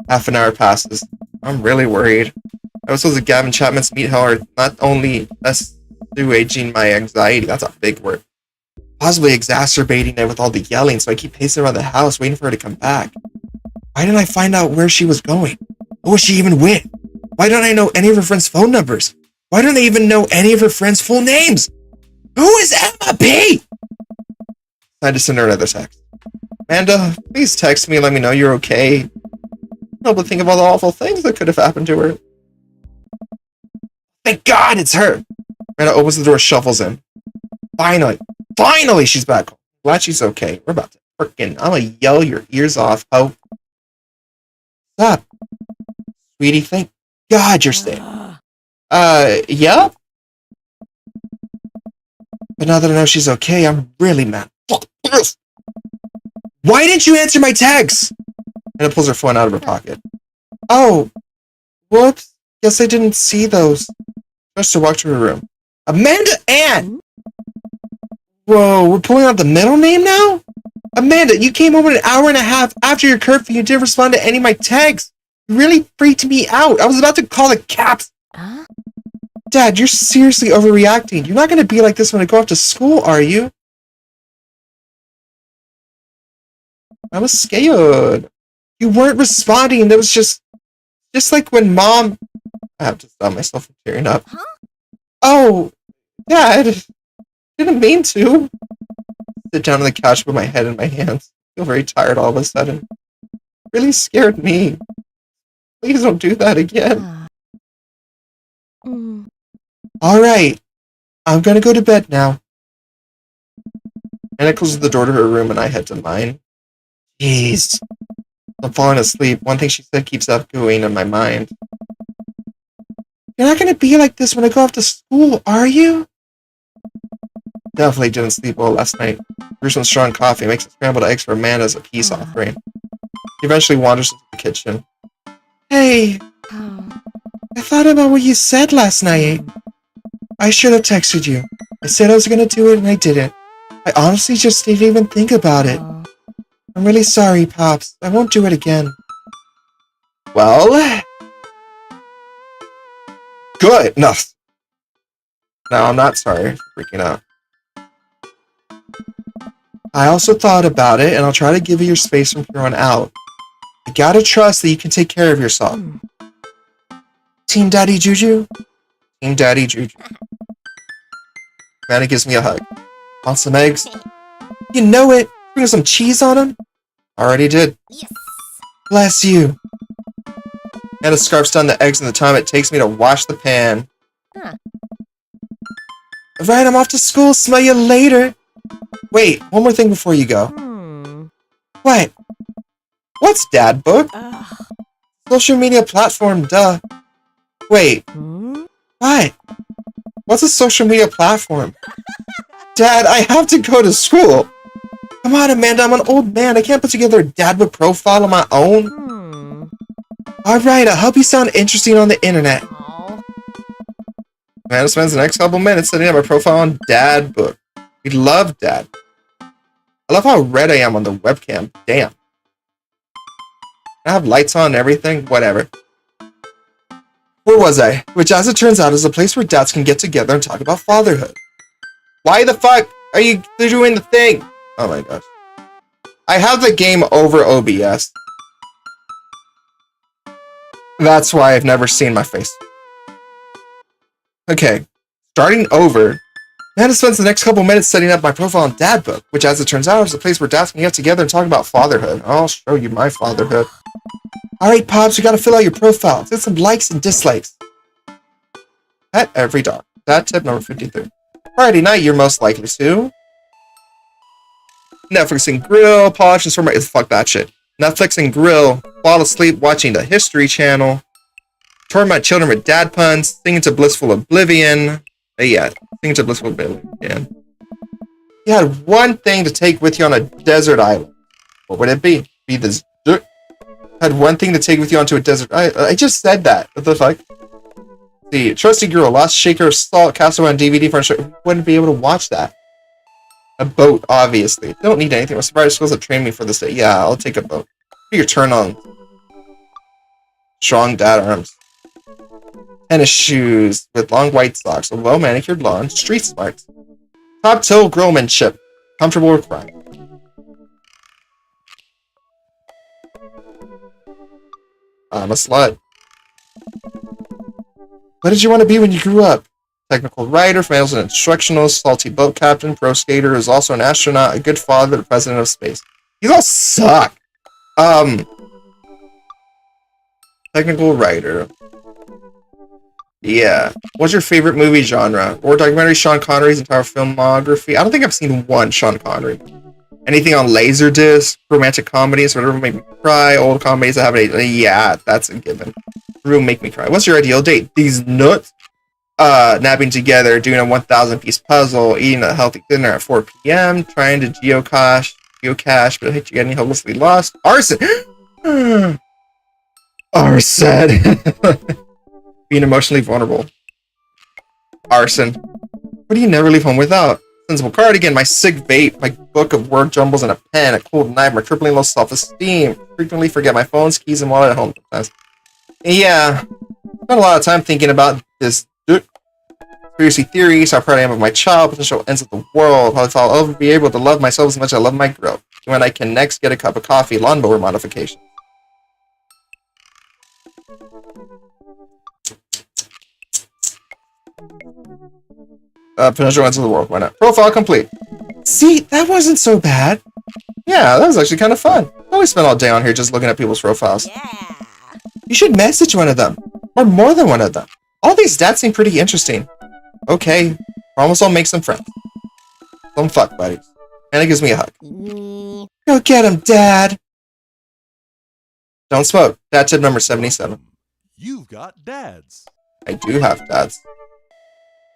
Half an hour passes. I'm really worried. Episodes of Gavin Chapman's Meat Hell are not only assuaging my anxiety, that's a big word, possibly exacerbating it with all the yelling, so I keep pacing around the house waiting for her to come back. Why didn't I find out where she was going? Who was she even with? Why don't I know any of her friends' phone numbers? Why don't I even know any of her friends' full names? Who is Emma P? I just sent her another text. Amanda, please text me and let me know you're okay. Help to think of all the awful things that could have happened to her. Thank God it's her. Amanda opens the door, shuffles in. Finally, she's back home. Glad she's okay. We're about to I'm gonna yell your ears off. Oh, what's up? Sweetie, thank God you're safe. Yep. But now that I know she's okay, I'm really mad. Fuck this. Why didn't you answer my text? Anna pulls her phone out of her pocket. Oh, whoops. Guess I didn't see those. Just to walk to her room. Amanda Ann! Whoa, we're pulling out the middle name now? Amanda, you came home an hour and a half after your curfew. You didn't respond to any of my texts. You really freaked me out. I was about to call the cops. Huh? Dad, you're seriously overreacting. You're not going to be like this when I go off to school, are you? I was scared. You weren't responding. That was just like when Mom... I have to stop myself from tearing up. Huh? Oh, Dad. Didn't mean to. Sit down on the couch with my head in my hands. Feel very tired all of a sudden. Really scared me. Please don't do that again. Alright. I'm gonna go to bed now. Anna closes the door to her room and I head to mine. Jeez. I'm falling asleep. One thing she said keeps echoing in my mind. You're not gonna be like this when I go off to school, are you? Definitely didn't sleep well last night. Brews some strong coffee, makes some scrambled eggs for Amanda as a peace offering. She eventually wanders into the kitchen. Hey, I thought about what you said last night. I should have texted you. I said I was gonna do it and I didn't. I honestly just didn't even think about it. I'm really sorry, Pops. I won't do it again. Well... Good! No, I'm not sorry for freaking out. I also thought about it, and I'll try to give you your space from here on out. You gotta trust that you can take care of yourself. Team Daddy Juju? Team Daddy Juju. Amanda gives me a hug. Want some eggs? You know it! Bring some cheese on them? Already did. Yes. Bless you. Amanda scarfs down the eggs in the time it takes me to wash the pan. Huh. Alright, I'm off to school. Smell you later. Wait, one more thing before you go. What? What's Dad Book? Social media platform, duh. Wait. What? What's a social media platform? Dad, I have to go to school. Come on, Amanda, I'm an old man. I can't put together a Dad Book profile on my own. Alright, I'll help you sound interesting on the internet. Amanda spends the next couple minutes setting up a profile on Dad Book. We love Dad. I love how red I am on the webcam. Damn. I have lights on and everything. Whatever. Where was I? Which, as it turns out, is a place where dads can get together and talk about fatherhood. Why the fuck are you doing the thing? Oh my gosh. I have the game over OBS. That's why I've never seen my face. Okay. Starting over. Amanda spends the next couple minutes setting up my profile on Dadbook, which, as it turns out, is a place where dads can get together and talk about fatherhood. I'll show you my fatherhood. Alright, Pops, you gotta fill out your profile. Get some likes and dislikes. Pet every dog. Dad tip number 53. Friday night, you're most likely to Netflix and grill, polish and sort my... Fuck that shit. Netflix and grill, fall asleep watching the History Channel, torment my children with dad puns, singing to Blissful Oblivion. Yeah, singing to Blissful Oblivion. Yeah. You had one thing to take with you on a desert island. What would it be? Be this... Had one thing to take with you onto a desert island. I just said that. What the fuck? The Trusty Girl, Lost Shaker of Salt, Castaway on DVD for sure. Wouldn't be able to watch that. A boat, obviously. Don't need anything. My surprise schools have trained me for this day. Yeah, I'll take a boat. Your turn on. Strong dad arms. Tennis shoes with long white socks. A well-manicured lawn. Street smarts. Top-toe grillmanship. Comfortable with crime. I'm a slut. What did you want to be when you grew up? Technical writer, males and instructional, salty boat captain, pro skater, is also an astronaut, a good father, the president of space. You all suck. Technical writer. Yeah. What's your favorite movie genre? Or documentary Sean Connery's entire filmography? I don't think I've seen one Sean Connery. Anything on Laserdisc, romantic comedies, whatever make me cry, old comedies that have a... Yeah, that's a given. Room make me cry. What's your ideal date? These nuts? Napping together, doing a 1,000-piece puzzle, eating a healthy dinner at 4 p.m., trying to geocache, but I hate you getting hopelessly lost. Arson! Arson! Being emotionally vulnerable. Arson. What do you never leave home without? Sensible cardigan, my sick vape, my book of word jumbles and a pen, a cold knife, my tripling low self-esteem. Frequently forget my phones, keys, and wallet at home sometimes. Yeah. Spent a lot of time thinking about this conspiracy theories, how proud I am of my child, potential ends of the world, how I'll ever be able to love myself as much as I love my girl. When I can next get a cup of coffee, lawnmower modification. Potential ends of the world, why not? Profile complete. See, that wasn't so bad. Yeah, that was actually kind of fun. I always spend all day on here just looking at people's profiles. Yeah. You should message one of them. Or more than one of them. All these dads seem pretty interesting. Okay, promise I'll make some friends. Some fuck buddies. And it gives me a hug. Go get him, Dad! Don't smoke. Dad tip number 77. You've got dads. I do have dads.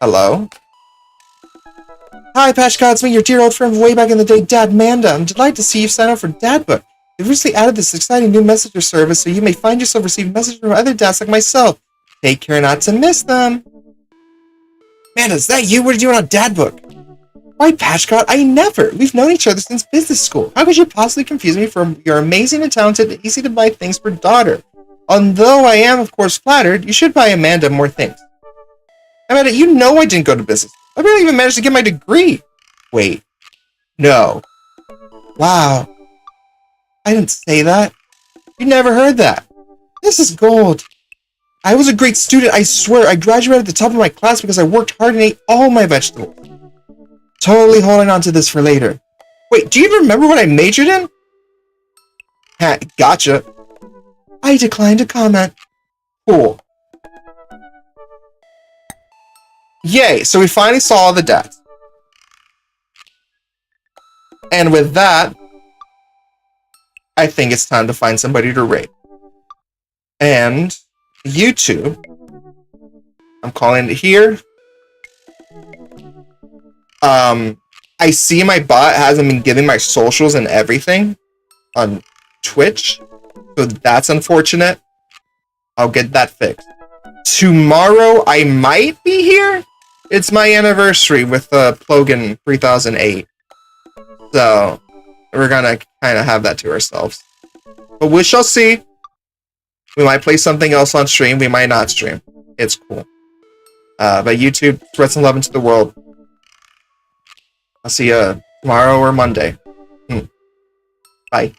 Hello? Hi, Patchcott, it's me, your dear old friend from way back in the day, Dad Manda. I'm delighted to see you sign up for Dadbook. We've recently added this exciting new messenger service, so you may find yourself receiving messages from other dads like myself. Take care not to miss them. Manda, is that you? What are you doing on Dadbook? Why, Patchcott, I never. We've known each other since business school. How could you possibly confuse me for your amazing and talented and easy to buy things for daughter? Although I am, of course, flattered, you should buy Amanda more things. Amanda, you know I didn't go to business. I barely even managed to get my degree. Wait. No. Wow. I didn't say that. You never heard that. This is gold. I was a great student, I swear. I graduated at the top of my class because I worked hard and ate all my vegetables. Totally holding on to this for later. Wait, do you even remember what I majored in? Ha, gotcha. I declined to comment. Cool. Yay, so we finally saw all the dads. And with that, I think it's time to find somebody to rate. And YouTube, I'm calling it here. I see my bot hasn't been giving my socials and everything on Twitch, so that's unfortunate. I'll get that fixed. Tomorrow I might be here. It's my anniversary with Plogan 3008. So we're gonna kind of have that to ourselves. But we shall see. We might play something else on stream. We might not stream. It's cool. But YouTube, spread some love into the world. I'll see you tomorrow or Monday. Bye.